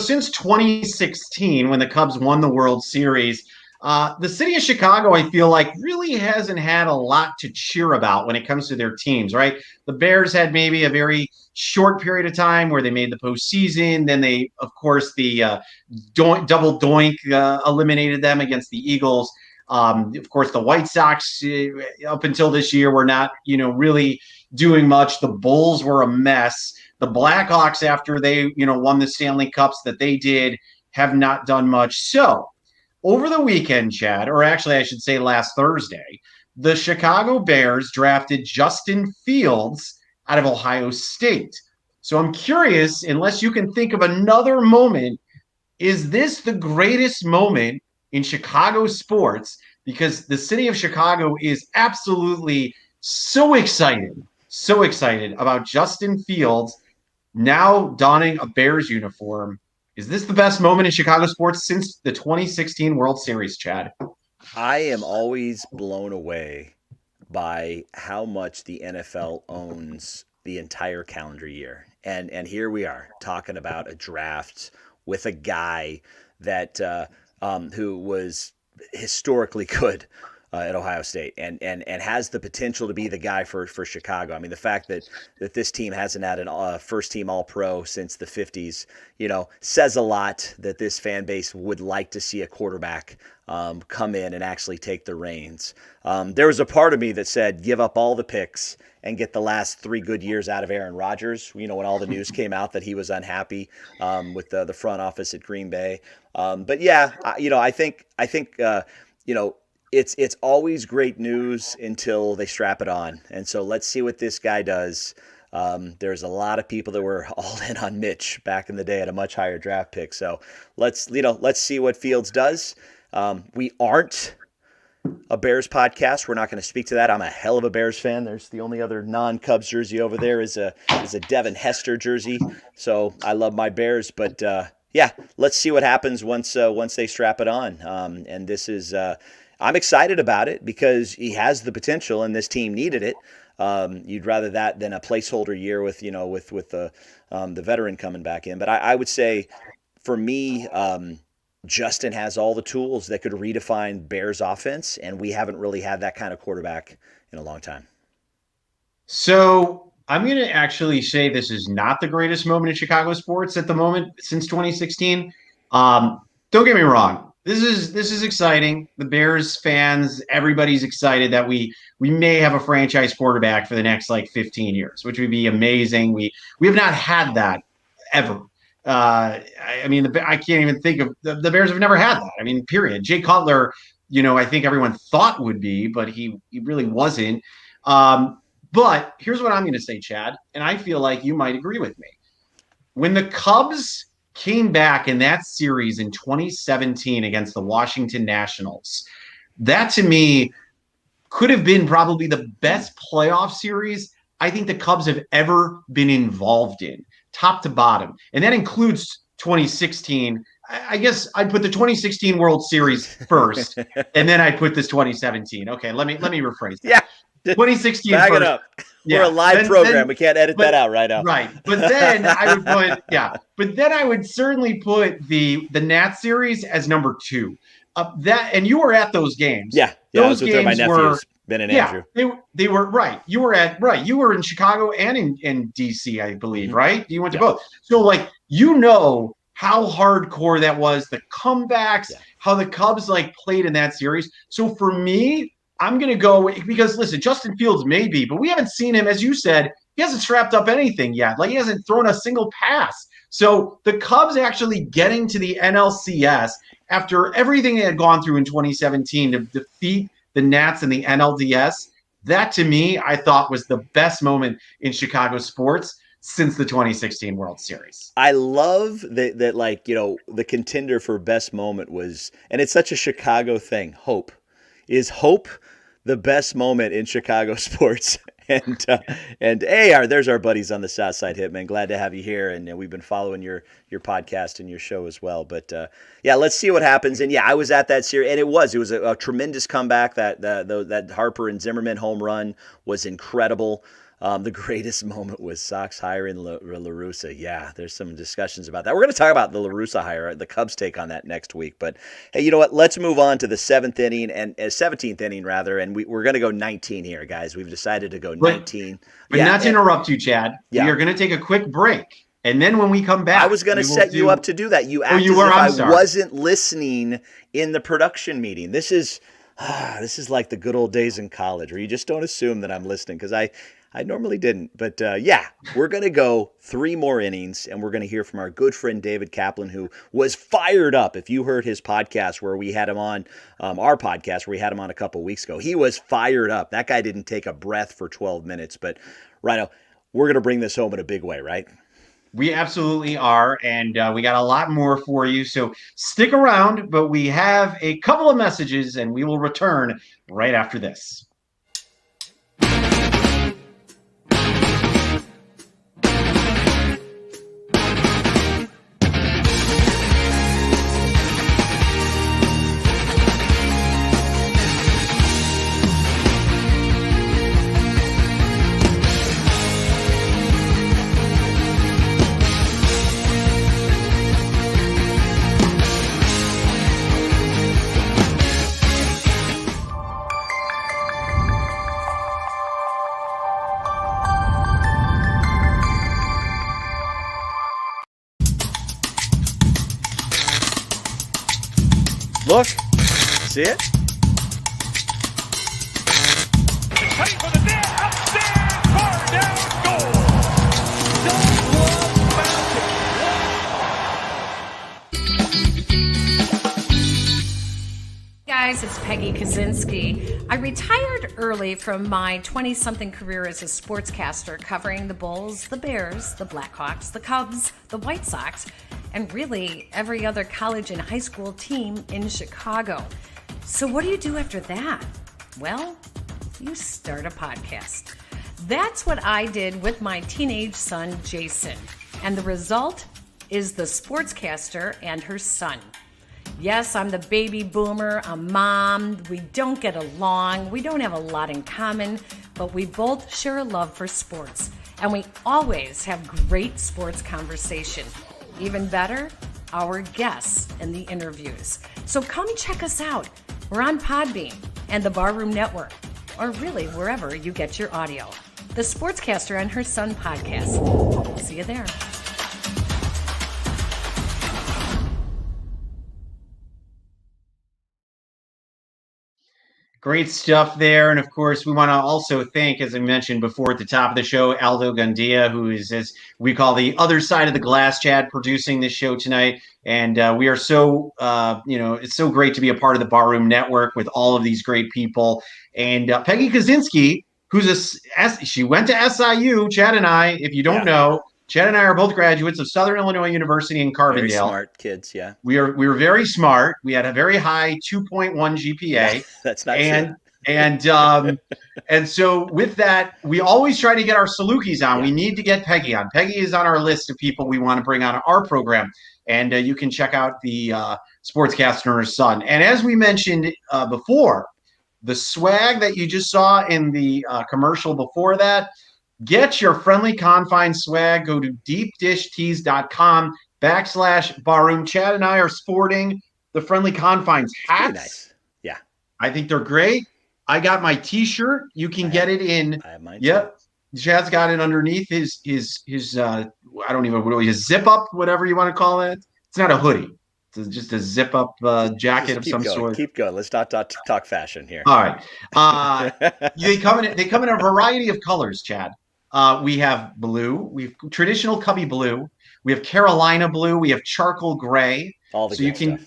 since 2016, when the Cubs won the World Series, the city of Chicago, I feel like, really hasn't had a lot to cheer about when it comes to their teams, right? The Bears had maybe a very short period of time where they made the postseason. Then they, of course, the double doink eliminated them against the Eagles. Of course, the White Sox, up until this year, were not, really doing much. The Bulls were a mess. The Blackhawks, after they, won the Stanley Cups that they did, have not done much. So over the weekend, Chad, or actually I should say last Thursday, the Chicago Bears drafted Justin Fields out of Ohio State. So I'm curious, unless you can think of another moment, is this the greatest moment in Chicago sports? Because the city of Chicago is absolutely so excited about Justin Fields now donning a Bears uniform. Is this the best moment in Chicago sports since the 2016 World Series, Chad? I am always blown away by how much the NFL owns the entire calendar year. And here we are talking about a draft with a guy that who was historically good at Ohio State and has the potential to be the guy for Chicago. The fact that this team hasn't had a first team All-Pro since the 50s, says a lot that this fan base would like to see a quarterback come in and actually take the reins. There was a part of me that said, give up all the picks and get the last 3 good years out of Aaron Rodgers, when all the news came out that he was unhappy with the front office at Green Bay. But yeah, I think it's always great news until they strap it on. And so let's see what this guy does. There's a lot of people that were all in on Mitch back in the day at a much higher draft pick. So let's see what Fields does. We aren't a Bears podcast. We're not going to speak to that. I'm a hell of a Bears fan. There's the only other non-Cubs jersey over there is a Devin Hester jersey. So I love my Bears, but yeah, let's see what happens once they strap it on. And this is I'm excited about it because he has the potential, and this team needed it. You'd rather that than a placeholder year with the veteran coming back in. But I would say, for me, Justin has all the tools that could redefine Bears offense, and we haven't really had that kind of quarterback in a long time. So I'm going to actually say this is not the greatest moment in Chicago sports at the moment since 2016. Don't get me wrong. This is exciting. The Bears fans, everybody's excited that we may have a franchise quarterback for the next 15 years, which would be amazing. We have not had that ever. I can't even think of the Bears have never had that. I mean, period. Jay Cutler, I think everyone thought would be, but he really wasn't. But here's what I'm going to say, Chad, and I feel like you might agree with me. When the Cubs came back in that series in 2017 against the Washington Nationals, that to me could have been probably the best playoff series I think the Cubs have ever been involved in, top to bottom. And that includes 2016. I guess I'd put the 2016 World Series first, and then I'd put this 2017. Okay, let me rephrase that. Yeah. 2016 Back first. it up. We're a live program. We can't edit that out right now. Right. But then I would certainly put the Nats series as number 2. And you were at those games. Yeah. Those I was with my nephews, Ben and Andrew. They were right. You were in Chicago and in DC, I believe, right? You went to both. So how hardcore that was, the comebacks, how the Cubs played in that series. So for me, I'm going to go because, listen, Justin Fields may be, but we haven't seen him, as you said, he hasn't strapped up anything yet. He hasn't thrown a single pass. So the Cubs actually getting to the NLCS after everything they had gone through in 2017 to defeat the Nats in the NLDS, that to me, I thought was the best moment in Chicago sports since the 2016 World Series. I love that the contender for best moment was, and it's such a Chicago thing, hope. Is hope the best moment in Chicago sports? And there's our buddies on the South Side Hitman. Glad to have you here, and we've been following your podcast and your show as well. But let's see what happens. And I was at that series, and it was a tremendous comeback. That Harper and Zimmerman home run was incredible. The greatest moment was Sox hiring La Russa. Yeah, there's some discussions about that. We're going to talk about the La Russa hire, the Cubs take on that next week. But hey, you know what? Let's move on to the 17th inning, rather, and we're going to go 19 here, guys. We've decided to go 19. But not to interrupt you, Chad. We are going to take a quick break, and then when we come back, I was going to set you up to do that. You acted as if I wasn't listening in the production meeting. This is like the good old days in college, where you just don't assume that I'm listening, because I normally didn't. But we're going to go 3 more innings, and we're going to hear from our good friend David Kaplan, who was fired up. If you heard his podcast where we had him on, our podcast where we had him on a couple weeks ago, he was fired up. That guy didn't take a breath for 12 minutes. But, Rhino, we're going to bring this home in a big way, right? We absolutely are, and we got a lot more for you. So stick around, but we have a couple of messages, and we will return right after this. Look, see it? Tight for the net, outstanding, far down, goal. Guys, it's Peggy Kaczynski. I retired early from my 20-something career as a sportscaster, covering the Bulls, the Bears, the Blackhawks, the Cubs, the White Sox, and really every other college and high school team in Chicago. So what do you do after that? Well, you start a podcast. That's what I did with my teenage son, Jason. And the result is The Sportscaster and Her Son. Yes, I'm the baby boomer, a mom. We don't get along. We don't have a lot in common, but we both share a love for sports. And we always have great sports conversation. Even better, our guests in the interviews. So come check us out. We're on Podbean and the Barroom Network, or really wherever you get your audio. The Sportscaster and Her Son podcast. See you there. Great stuff there. And of course, we want to also thank, as I mentioned before at the top of the show, Aldo Gandia, who is, as we call the other side of the glass, Chad, producing this show tonight. And we are so, it's so great to be a part of the Barroom Network with all of these great people. And Peggy Kaczynski, she went to SIU, Chad and I, if you don't know, Chad and I are both graduates of Southern Illinois University in Carbondale. Very smart kids, yeah. We were very smart. We had a very high 2.1 GPA. Yeah, that's not true. And so with that, we always try to get our Salukis on. Yeah. We need to get Peggy on. Peggy is on our list of people we want to bring on our program. And you can check out the Sportscaster and Her Son. And as we mentioned before, the swag that you just saw in the commercial before that, get your Friendly Confines swag. Go to deepdishtees.com/Barroom. Chad and I are sporting the Friendly Confines hats. Pretty nice. Yeah. I think they're great. I got my T-shirt. You can get it in. I have mine. Yep. Chad's got it underneath his I don't even know, his zip up, whatever you want to call it. It's not a hoodie. It's just a zip up jacket of some sort. Keep going. Let's not talk fashion here. All right. They come in a variety of colors, Chad. We have blue. We have traditional cubby blue. We have Carolina blue. We have charcoal gray. All the good stuff.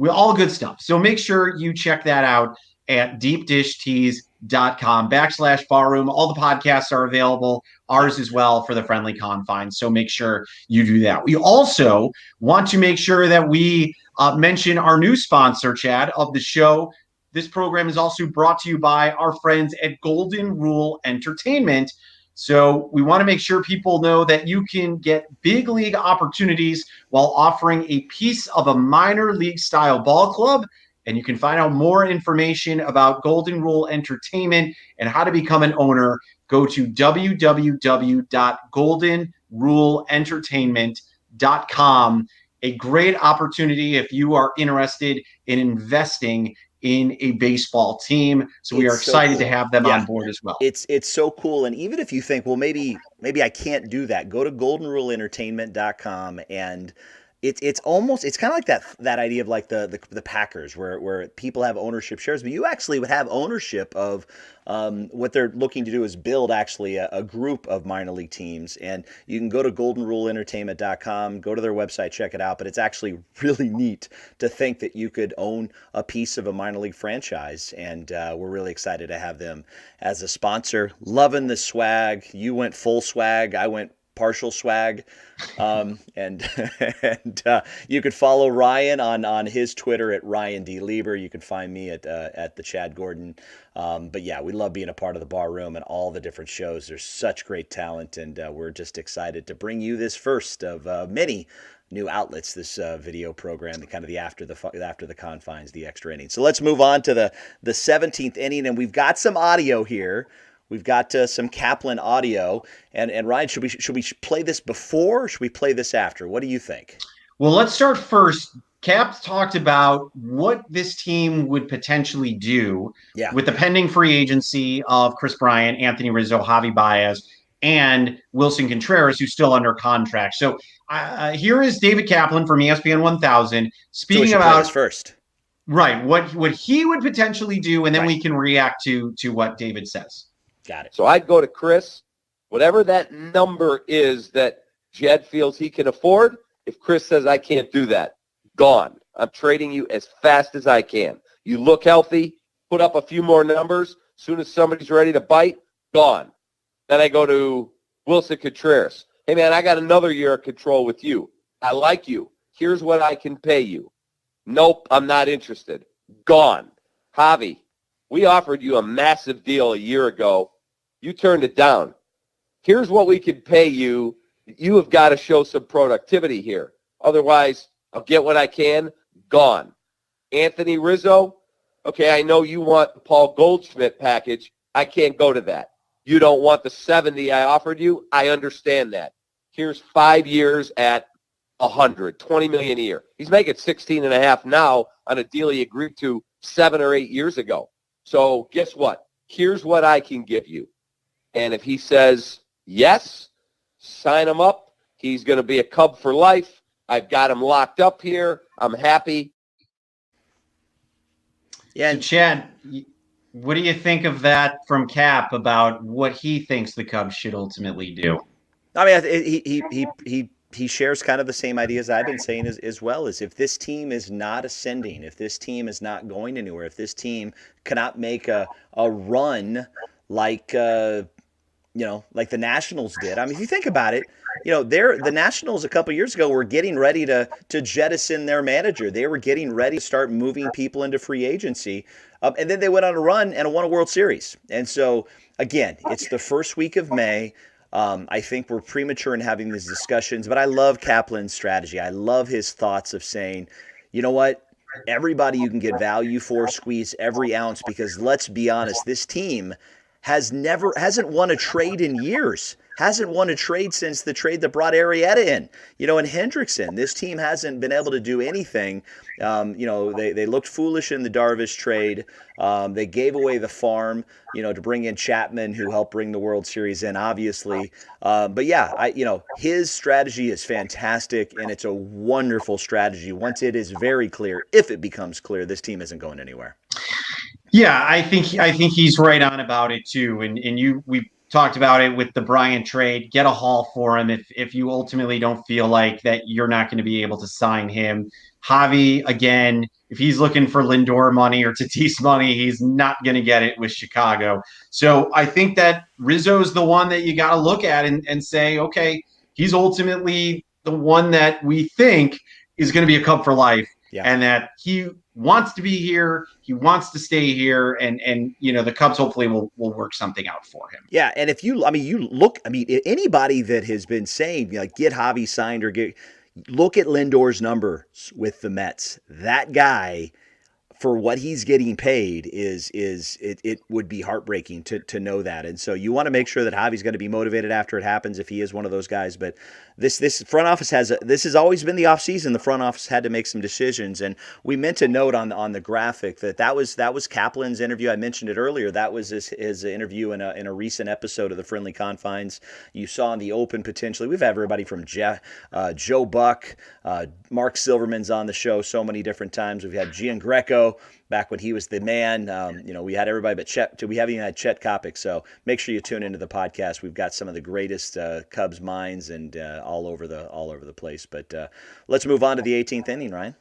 All good stuff. So make sure you check that out at deepdishtees.com/Barroom. All the podcasts are available, ours as well, for the Friendly Confines. So make sure you do that. We also want to make sure that we mention our new sponsor, Chad, of the show. This program is also brought to you by our friends at Golden Rule Entertainment. So we want to make sure people know that you can get big league opportunities while offering a piece of a minor league style ball club. And you can find out more information about Golden Rule Entertainment and how to become an owner. Go to www.goldenruleentertainment.com. A great opportunity if you are interested in investing in a baseball team. So we are excited to have them on board as well. It's so cool. And even if you think, well, maybe I can't do that, go to goldenruleentertainment.com, and it's kind of like that idea of like the Packers where people have ownership shares, but you actually would have ownership of what they're looking to do is build actually a group of minor league teams. And you can go to goldenruleentertainment.com, go to their website, check it out. But it's actually really neat to think that you could own a piece of a minor league franchise. And we're really excited to have them as a sponsor. Loving the swag. You went full swag. I went partial swag. And you could follow Ryan on his Twitter at Ryan D. Lieber. You can find me at the Chad Gordon. But yeah, we love being a part of the Barroom and all the different shows. There's such great talent, and we're just excited to bring you this first of many new outlets, this video program, the kind of the after the confines, the extra inning. So let's move on to the 17th inning, and we've got some audio here. We've got some Kaplan audio, and Ryan, should we play this before, or should we play this after? What do you think? Well, let's start first. Cap talked about what this team would potentially do with the pending free agency of Chris Bryant, Anthony Rizzo, Javi Baez, and Wilson Contreras, who's still under contract. So here is David Kaplan from ESPN 1000 speaking about this first. Right, what he would potentially do, and then we can react to what David says. Got it. So I'd go to Chris, whatever that number is that Jed feels he can afford. If Chris says, I can't do that, gone. I'm trading you as fast as I can. You look healthy, put up a few more numbers. As soon as somebody's ready to bite, gone. Then I go to Wilson Contreras. Hey, man, I got another year of control with you. I like you. Here's what I can pay you. Nope, I'm not interested. Gone. Javi, we offered you a massive deal a year ago. You turned it down. Here's what we can pay you. You have got to show some productivity here. Otherwise, I'll get what I can. Gone. Anthony Rizzo, okay, I know you want the Paul Goldschmidt package. I can't go to that. You don't want the 70 I offered you. I understand that. Here's 5 years at 100, 20 million a year. He's making 16 and a half now on a deal he agreed to 7 or 8 years ago. So guess what? Here's what I can give you. And if he says yes, sign him up. He's going to be a Cub for life. I've got him locked up here. I'm happy. Yeah, so Chad, what do you think of that from Cap about what he thinks the Cubs should ultimately do? I mean, he shares kind of the same ideas I've been saying as well. As if this team is not ascending, if this team is not going anywhere, if this team cannot make a run like like the Nationals did. I mean, if you think about it, the Nationals a couple years ago were getting ready to jettison their manager. They were getting ready to start moving people into free agency, and then they went on a run and won a World Series. And so again, it's the first week of May. I think we're premature in having these discussions, but I love Kaplan's strategy. I love his thoughts of saying, you know what, everybody you can get value for, squeeze every ounce, because let's be honest, this team hasn't won a trade in years. Hasn't won a trade since the trade that brought Arrieta in, and Hendrickson. This team hasn't been able to do anything. They looked foolish in the Darvish trade. They gave away the farm, to bring in Chapman, who helped bring the World Series in, obviously. But yeah, his strategy is fantastic, and it's a wonderful strategy. Once it is very clear, if it becomes clear, this team isn't going anywhere. Yeah, I think he's right on about it too. And we talked about it with the Bryant trade. Get a haul for him if you ultimately don't feel like that you're not going to be able to sign him. Javi, again, if he's looking for Lindor money or Tatis money, he's not going to get it with Chicago. So I think that Rizzo's the one that you got to look at and say, okay, he's ultimately the one that we think is going to be a Cub for life. Yeah. And that he wants to be here, he wants to stay here, and the Cubs hopefully will work something out for him. Yeah, and if anybody that has been saying get Javi signed or look at Lindor's numbers with the Mets. That guy, for what he's getting paid, it would be heartbreaking to know that. And so you want to make sure that Javi's going to be motivated after it happens if he is one of those guys. But this front office this has always been the offseason. The front office had to make some decisions, and we meant to note on the graphic that was Kaplan's interview. I mentioned it earlier. That was his interview in a recent episode of the Friendly Confines. You saw in the open potentially. We've had everybody from Joe Buck, Mark Silverman's on the show so many different times. We've had Gian Greco back when he was the man. We had everybody but Chet. We haven't even had Chet Kopic. So make sure you tune into the podcast. We've got some of the greatest Cubs minds and all over the place. But let's move on to the 18th inning, Ryan.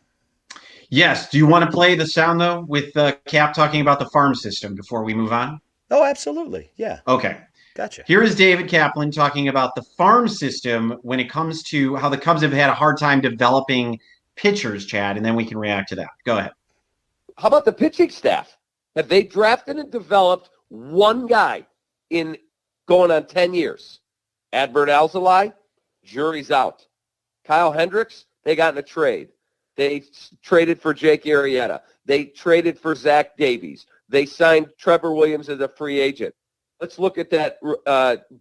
Yes. Do you want to play the sound though with Cap talking about the farm system before we move on? Oh, absolutely. Yeah. Okay. Gotcha. Here is David Kaplan talking about the farm system when it comes to how the Cubs have had a hard time developing pitchers, Chad, and then we can react to that. Go ahead. How about the pitching staff? Have they drafted and developed one guy in going on 10 years? Adbert Alzolay, jury's out. Kyle Hendricks, they got in a trade. They traded for Jake Arrieta. They traded for Zach Davies. They signed Trevor Williams as a free agent. Let's look at that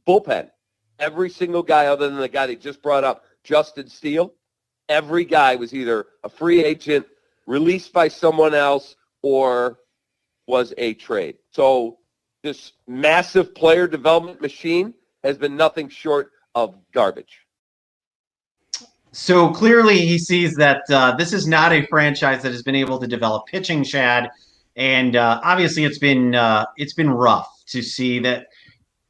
bullpen. Every single guy other than the guy they just brought up, Justin Steele, every guy was either a free agent, released by someone else, or was a trade. So this massive player development machine has been nothing short of garbage. So clearly he sees that this is not a franchise that has been able to develop pitching, Chad. And obviously it's been rough to see that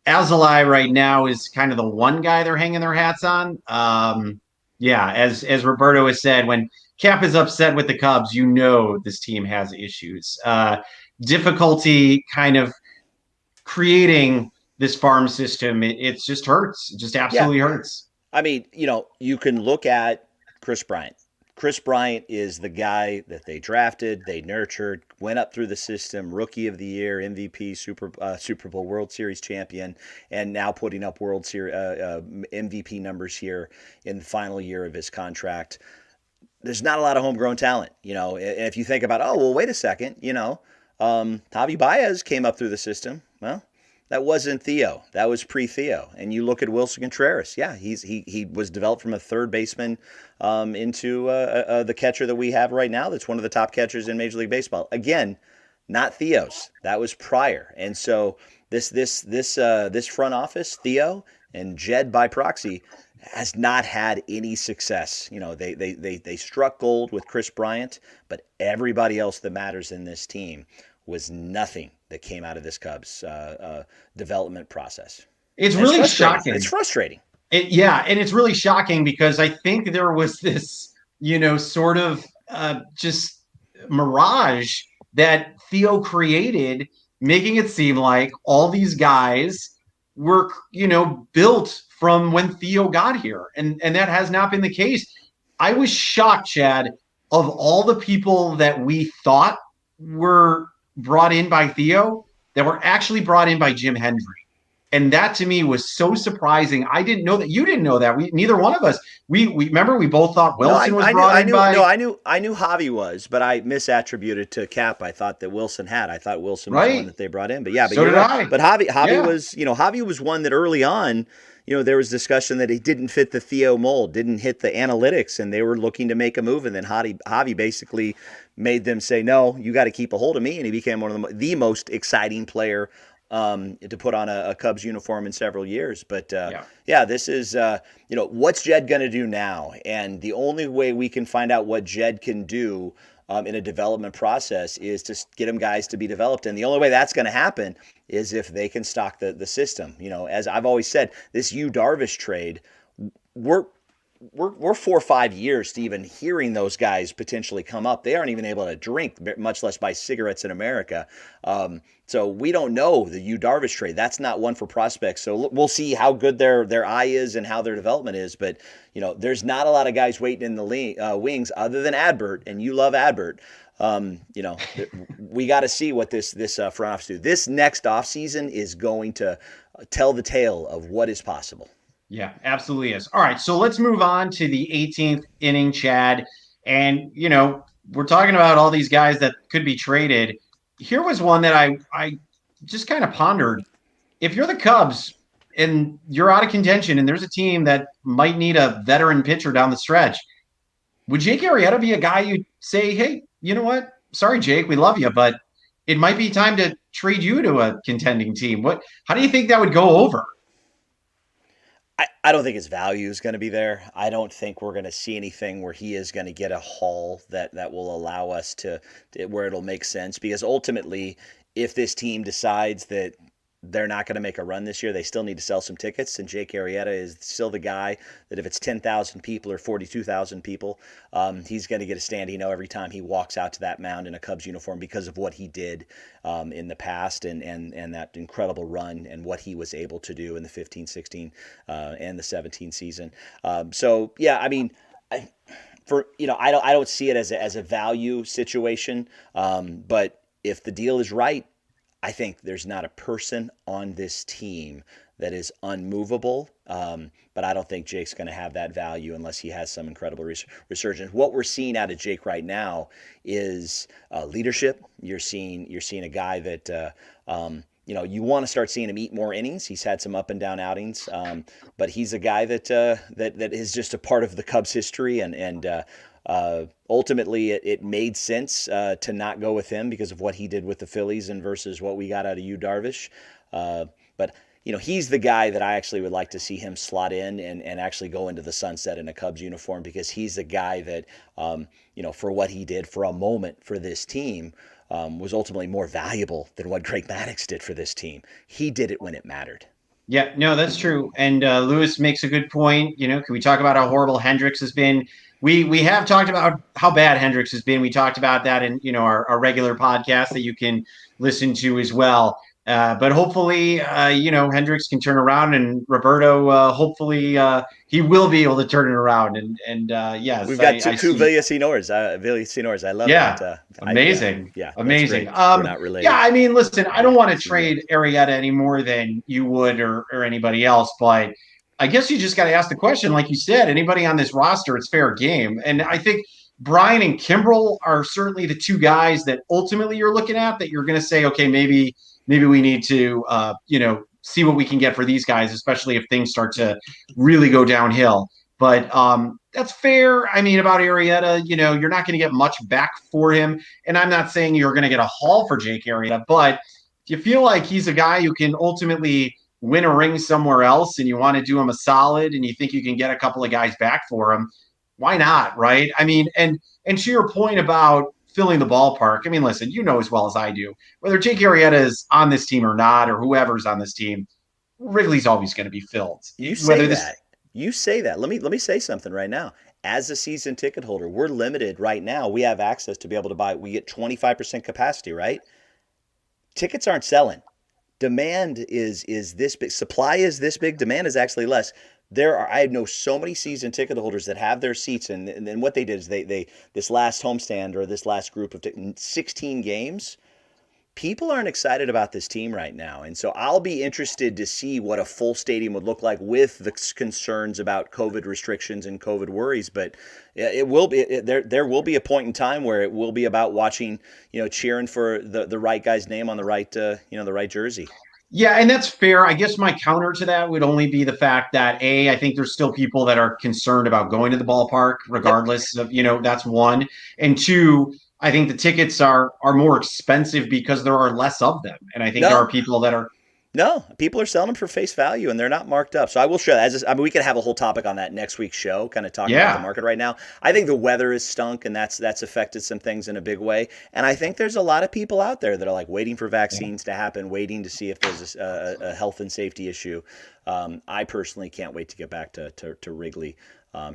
Alzolay right now is kind of the one guy they're hanging their hats on. As Roberto has said, when Cap is upset with the Cubs, this team has issues. Difficulty kind of creating this farm system. It just hurts. It just absolutely hurts. I mean, you can look at Chris Bryant. Chris Bryant is the guy that they drafted, they nurtured, went up through the system, Rookie of the Year, MVP, Super Bowl, World Series champion, and now putting up World Series MVP numbers here in the final year of his contract. there's not a lot of homegrown talent. And if you think about, oh, well, wait a second, Javi Baez came up through the system. Well, that wasn't Theo. That was pre-Theo. And you look at Wilson Contreras. Yeah, he was developed from a third baseman into the catcher that we have right now. That's one of the top catchers in Major League Baseball. Again, not Theo's. That was prior. And so this front office, Theo and Jed by proxy, has not had any success. They struck gold with Chris Bryant, but everybody else that matters in this team was nothing that came out of this Cubs development process. It's really shocking. It's frustrating. And it's really shocking because I think there was this, sort of just mirage that Theo created, making it seem like all these guys were, built from when Theo got here. And that has not been the case. I was shocked, Chad, of all the people that we thought were brought in by Theo that were actually brought in by Jim Hendry. And that to me was so surprising. I didn't know that. You didn't know that. Neither one of us. We remember we both thought Wilson was brought in by. No, I knew Javi was, but I misattributed to Cap. I thought that Wilson had. I thought Wilson was the one that they brought in. But yeah, but so did I. But Javi was, Javi was one that early on, there was discussion that he didn't fit the Theo mold, didn't hit the analytics, and they were looking to make a move. And then Javi basically made them say, no, you got to keep a hold of me. And he became one of the most exciting player to put on a Cubs uniform in several years. But this is, what's Jed going to do now? And the only way we can find out what Jed can do in a development process is to get him guys to be developed. And the only way that's going to happen is if they can stock the system. As I've always said, this Yu Darvish trade, we're 4 or 5 years to even hearing those guys potentially come up. They aren't even able to drink, much less buy cigarettes in America. So we don't know the Yu Darvish trade. That's not one for prospects. So we'll see how good their eye is and how their development is. But, there's not a lot of guys waiting in the wings other than Adbert, and you love Adbert. We got to see what this front office do. This next offseason is going to tell the tale of what is possible. Yeah, absolutely is. All right, so let's move on to the 18th inning, Chad. And, we're talking about all these guys that could be traded. Here was one that I just kind of pondered. If you're the Cubs and you're out of contention and there's a team that might need a veteran pitcher down the stretch, would Jake Arrieta be a guy you'd say, hey, you know what? Sorry, Jake, we love you, but it might be time to trade you to a contending team. How do you think that would go over? I don't think his value is going to be there. I don't think we're going to see anything where he is going to get a haul that will allow us to where it'll make sense. Because ultimately, if this team decides that they're not going to make a run this year, they still need to sell some tickets. And Jake Arrieta is still the guy that if it's 10,000 people or 42,000 people, he's going to get a standing O every time he walks out to that mound in a Cubs uniform because of what he did in the past and that incredible run and what he was able to do in the 15-16 and the 17 season. I don't see it as a value situation, but if the deal is right, I think there's not a person on this team that is unmovable, but I don't think Jake's going to have that value unless he has some incredible resurgence. What we're seeing out of Jake right now is leadership. You're seeing a guy that you want to start seeing him eat more innings. He's had some up and down outings, but he's a guy that is just a part of the Cubs' history and ultimately, it made sense to not go with him because of what he did with the Phillies and versus what we got out of Yu Darvish. But he's the guy that I actually would like to see him slot in and actually go into the sunset in a Cubs uniform because he's the guy that, for what he did for a moment for this team, was ultimately more valuable than what Greg Maddux did for this team. He did it when it mattered. Yeah, no, that's true. And Lewis makes a good point. Can we talk about how horrible Hendricks has been? We have talked about how bad Hendricks has been. We talked about that in our regular podcast that you can listen to as well. But hopefully, Hendricks can turn around, and Roberto, hopefully, he will be able to turn it around. And yes, we've got two Villasenors. I love that. Amazing. Amazing. We're not related. Yeah, I mean, listen, I don't want to trade Arrieta any more than you would or anybody else, but I guess you just got to ask the question, like you said, anybody on this roster, it's fair game. And I think Brian and Kimbrel are certainly the two guys that ultimately you're looking at that you're going to say, okay, maybe we need to, see what we can get for these guys, especially if things start to really go downhill. But that's fair. I mean, about Arrieta, you're not going to get much back for him. And I'm not saying you're going to get a haul for Jake Arrieta, but if you feel like he's a guy who can ultimately win a ring somewhere else and you want to do him a solid and you think you can get a couple of guys back for him, why not, right? I mean, and to your point about filling the ballpark, I mean, listen, as well as I do, whether Jake Arrieta is on this team or not, or whoever's on this team, Wrigley's always going to be filled. You say that. You say that. Let me say something right now. As a season ticket holder, we're limited right now. We have access to be able to buy. We get 25% capacity, right? Tickets aren't selling. Demand is this big. Supply is this big. Demand is actually less. I know so many season ticket holders that have their seats, and then what they did is they this last homestand or this last group of 16 games. People aren't excited about this team right now. And so I'll be interested to see what a full stadium would look like with the concerns about COVID restrictions and COVID worries. But it will be there will be a point in time where it will be about watching, cheering for the right guy's name on the right, the right jersey. Yeah, and that's fair. I guess my counter to that would only be the fact that I think there's still people that are concerned about going to the ballpark, regardless of, that's one. And two, I think the tickets are more expensive because there are less of them. And I think there are people that are. No, people are selling them for face value and they're not marked up. So I will show that. We could have a whole topic on that next week's show, kind of talking about the market right now. I think the weather is stunk and that's affected some things in a big way. And I think there's a lot of people out there that are like waiting for vaccines to happen, waiting to see if there's a health and safety issue. I personally can't wait to get back to Wrigley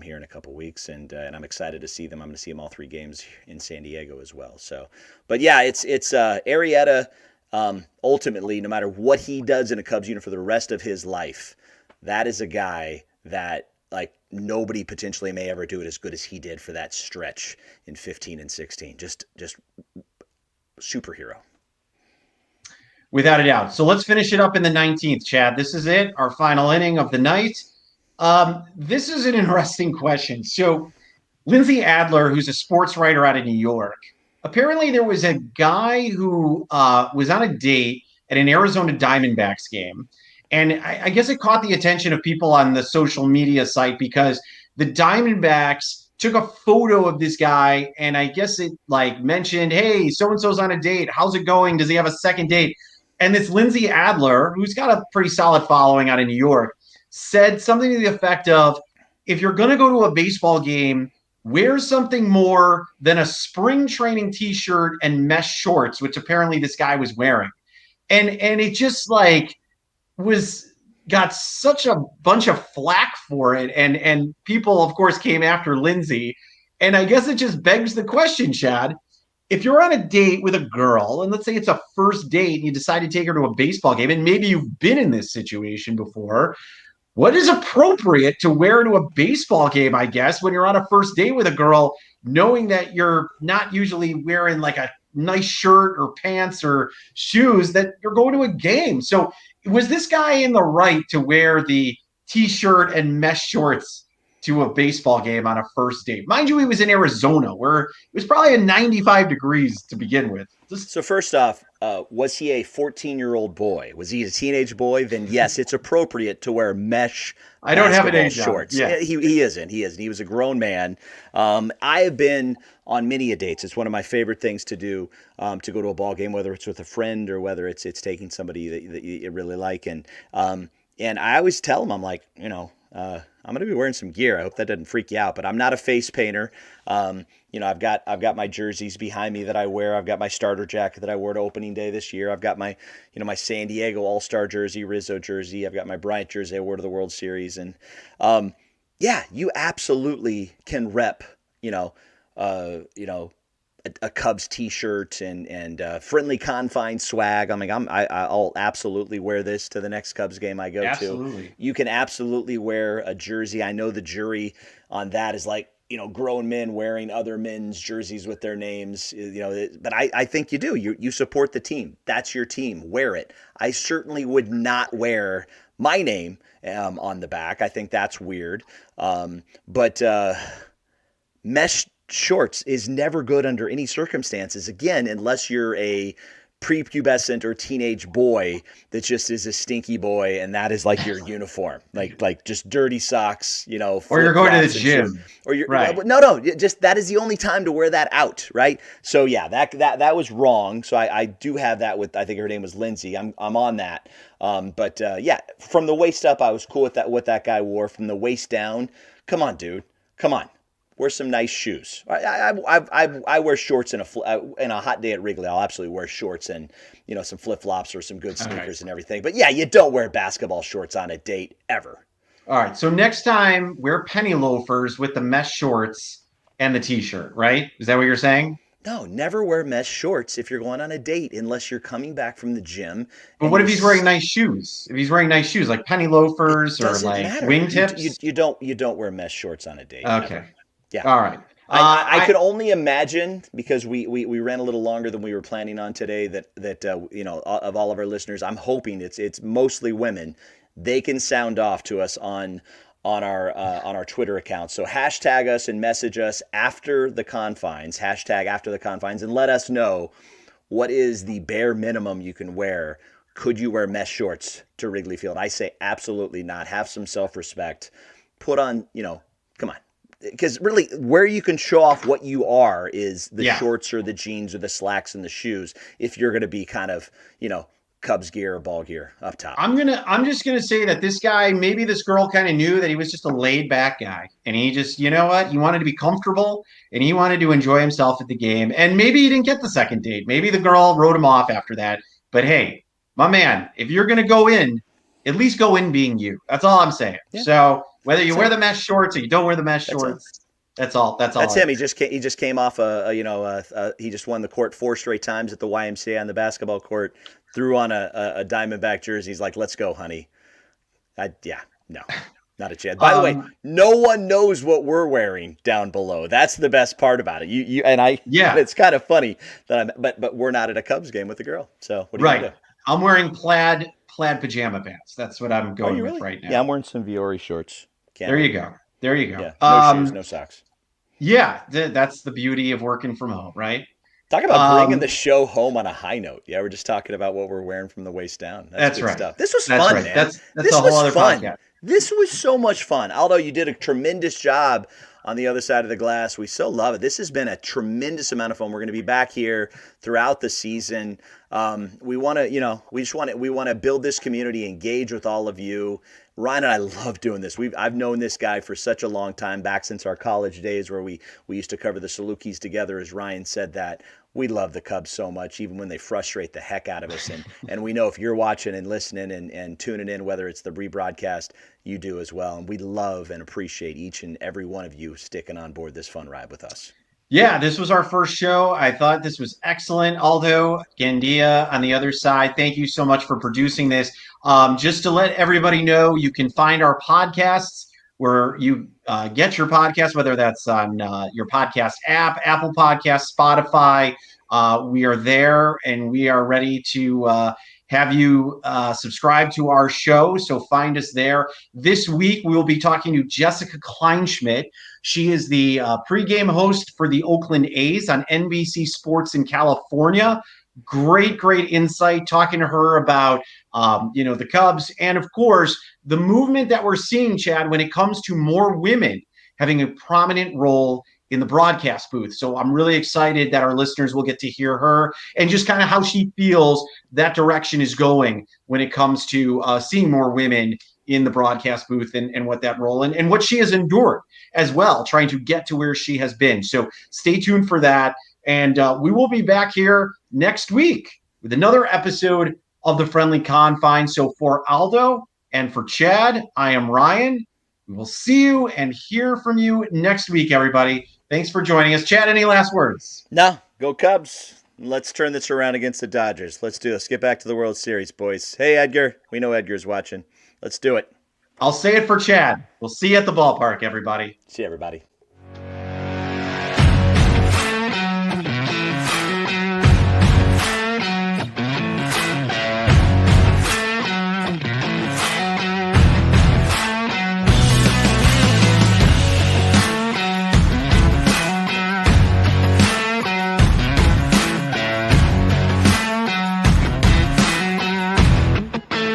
here in a couple weeks, and I'm excited to see them. I'm going to see them all 3 games in San Diego as well. So, but yeah, it's Arrieta. Ultimately, no matter what he does in a Cubs uniform for the rest of his life, that is a guy that like nobody potentially may ever do it as good as he did for that stretch in 15 and 16. Just superhero. Without a doubt. So let's finish it up in the 19th, Chad. This is it, our final inning of the night. This is an interesting question. So Lindsay Adler, who's a sports writer out of New York, apparently there was a guy who was on a date at an Arizona Diamondbacks game. And I guess it caught the attention of people on the social media site because the Diamondbacks took a photo of this guy. And I guess it mentioned, hey, so-and-so's on a date. How's it going? Does he have a second date? And this Lindsay Adler, who's got a pretty solid following out of New York, said something to the effect of, if you're going to go to a baseball game, wear something more than a spring training t-shirt and mesh shorts, which apparently this guy was wearing. And it just got such a bunch of flack for it. And people, of course, came after Lindsay. And I guess it just begs the question, Chad, if you're on a date with a girl, and let's say it's a first date and you decide to take her to a baseball game, and maybe you've been in this situation before, what is appropriate to wear to a baseball game, I guess, when you're on a first date with a girl, knowing that you're not usually wearing like a nice shirt or pants or shoes, that you're going to a game. So was this guy in the right to wear the t-shirt and mesh shorts to a baseball game on a first date? Mind you, he was in Arizona, where it was probably 95 degrees to begin with. So first off, was he a 14-year-old boy? Was he a teenage boy? Then yes, it's appropriate to wear mesh. I don't have an age shorts. Yeah. He isn't. He was a grown man. I have been on many a dates. It's one of my favorite things to do, to go to a ball game, whether it's with a friend or whether it's taking somebody that you really like. And I always tell them, I'm like, I'm going to be wearing some gear. I hope that doesn't freak you out, but I'm not a face painter. I've got my jerseys behind me that I wear. I've got my starter jacket that I wore to opening day this year. I've got my, my San Diego All-Star jersey, Rizzo jersey. I've got my Bryant jersey I wore to the World Series. And, you absolutely can rep, a Cubs t-shirt and friendly confines swag. I mean, I'll absolutely wear this to the next Cubs game I go to. You can absolutely wear a jersey. I know the jury on that is like, grown men wearing other men's jerseys with their names, but I think you do. You support the team. That's your team. Wear it. I certainly would not wear my name on the back. I think that's weird. But mesh shorts is never good under any circumstances. Again, unless you're a prepubescent or teenage boy that just is a stinky boy, and that is like your uniform, like just dirty socks, or you're going to the flip-flops and gym, shoes. Or you're right? No, just that is the only time to wear that out, right? So yeah, that was wrong. So I do have that with, I think her name was Lindsay. I'm on that. But yeah, from the waist up, I was cool with that, what that guy wore. From the waist down, come on, dude, come on. Wear some nice shoes. I wear shorts in a hot day at Wrigley. I'll absolutely wear shorts and some flip flops or some good sneakers and everything. But yeah, you don't wear basketball shorts on a date ever. All right. So next time, wear penny loafers with the mesh shorts and the t-shirt. Right? Is that what you're saying? No, never wear mesh shorts if you're going on a date unless you're coming back from the gym. But what if he's wearing nice shoes? If he's wearing nice shoes like penny loafers or like wingtips, you don't wear mesh shorts on a date. Okay. Never. Yeah. All right. I could only imagine, because we ran a little longer than we were planning on today, that of all of our listeners, I'm hoping it's mostly women. They can sound off to us on our Twitter account. So hashtag us and message us after the confines, hashtag after the confines, and let us know what is the bare minimum you can wear. Could you wear mesh shorts to Wrigley Field? I say absolutely not. Have some self-respect. Put on, come on. Because really, where you can show off what you are is the shorts or the jeans or the slacks and the shoes. If you're going to be kind of, Cubs gear or ball gear up top. I'm just gonna say that this guy, maybe this girl kind of knew that he was just a laid back guy, and he just, he wanted to be comfortable and he wanted to enjoy himself at the game. And maybe he didn't get the second date. Maybe the girl wrote him off after that. But hey, my man, if you're gonna go in, at least go in being you. That's all I'm saying. Yeah. So whether you wear the mesh shorts or you don't wear the mesh shorts, that's all. That's him. He just came off he just won the court 4 straight times at the YMCA on the basketball court. Threw on a Diamondback jersey. He's like, "Let's go, honey." No, not a chance. By the way, no one knows what we're wearing down below. That's the best part about it. You and I. Yeah, it's kind of funny that but we're not at a Cubs game with the girl. So what are you gonna do? I'm wearing plaid pajama pants. That's what I'm going with right now. Yeah, I'm wearing some Viore shorts. There you go. Yeah, no shoes, no socks. Yeah, that's the beauty of working from home, right? Talk about bringing the show home on a high note. Yeah, we're just talking about what we're wearing from the waist down. That's good right. Stuff. This was fun, man. That's this a whole other fun. Podcast. This was so much fun. Aldo, you did a tremendous job on the other side of the glass. We so love it. This has been a tremendous amount of fun. We're going to be back here throughout the season. We want to build this community, engage with all of you. Ryan and I love doing this. I've known this guy for such a long time, back since our college days where we used to cover the Salukis together, as Ryan said that. We love the Cubs so much, even when they frustrate the heck out of us. And we know if you're watching and listening and tuning in, whether it's the rebroadcast, you do as well. And we love and appreciate each and every one of you sticking on board this fun ride with us. Yeah, this was our first show. I thought this was excellent. Aldo Gandia on the other side, thank you so much for producing this. Just to let everybody know, you can find our podcasts where you get your podcast, whether that's on your podcast app, Apple Podcasts, Spotify. We are there, and we are ready to have you subscribe to our show. So find us there. This week, we will be talking to Jessica Kleinschmidt. She is the pregame host for the Oakland A's on NBC Sports in California. Great insight talking to her about, the Cubs. And of course, the movement that we're seeing, Chad, when it comes to more women having a prominent role in the broadcast booth. So I'm really excited that our listeners will get to hear her and just kind of how she feels that direction is going when it comes to seeing more women in the broadcast booth and what that role and what she has endured as well, trying to get to where she has been. So stay tuned for that. And we will be back here next week with another episode of the Friendly Confines. So for Aldo and for Chad, I am Ryan. We will see you and hear from you next week, everybody. Thanks for joining us. Chad, any last words? No, go Cubs. Let's turn this around against the Dodgers. Let's do this. Get back to the World Series, boys. Hey, Edgar. We know Edgar's watching. Let's do it. I'll say it for Chad. We'll see you at the ballpark, everybody. See you, everybody.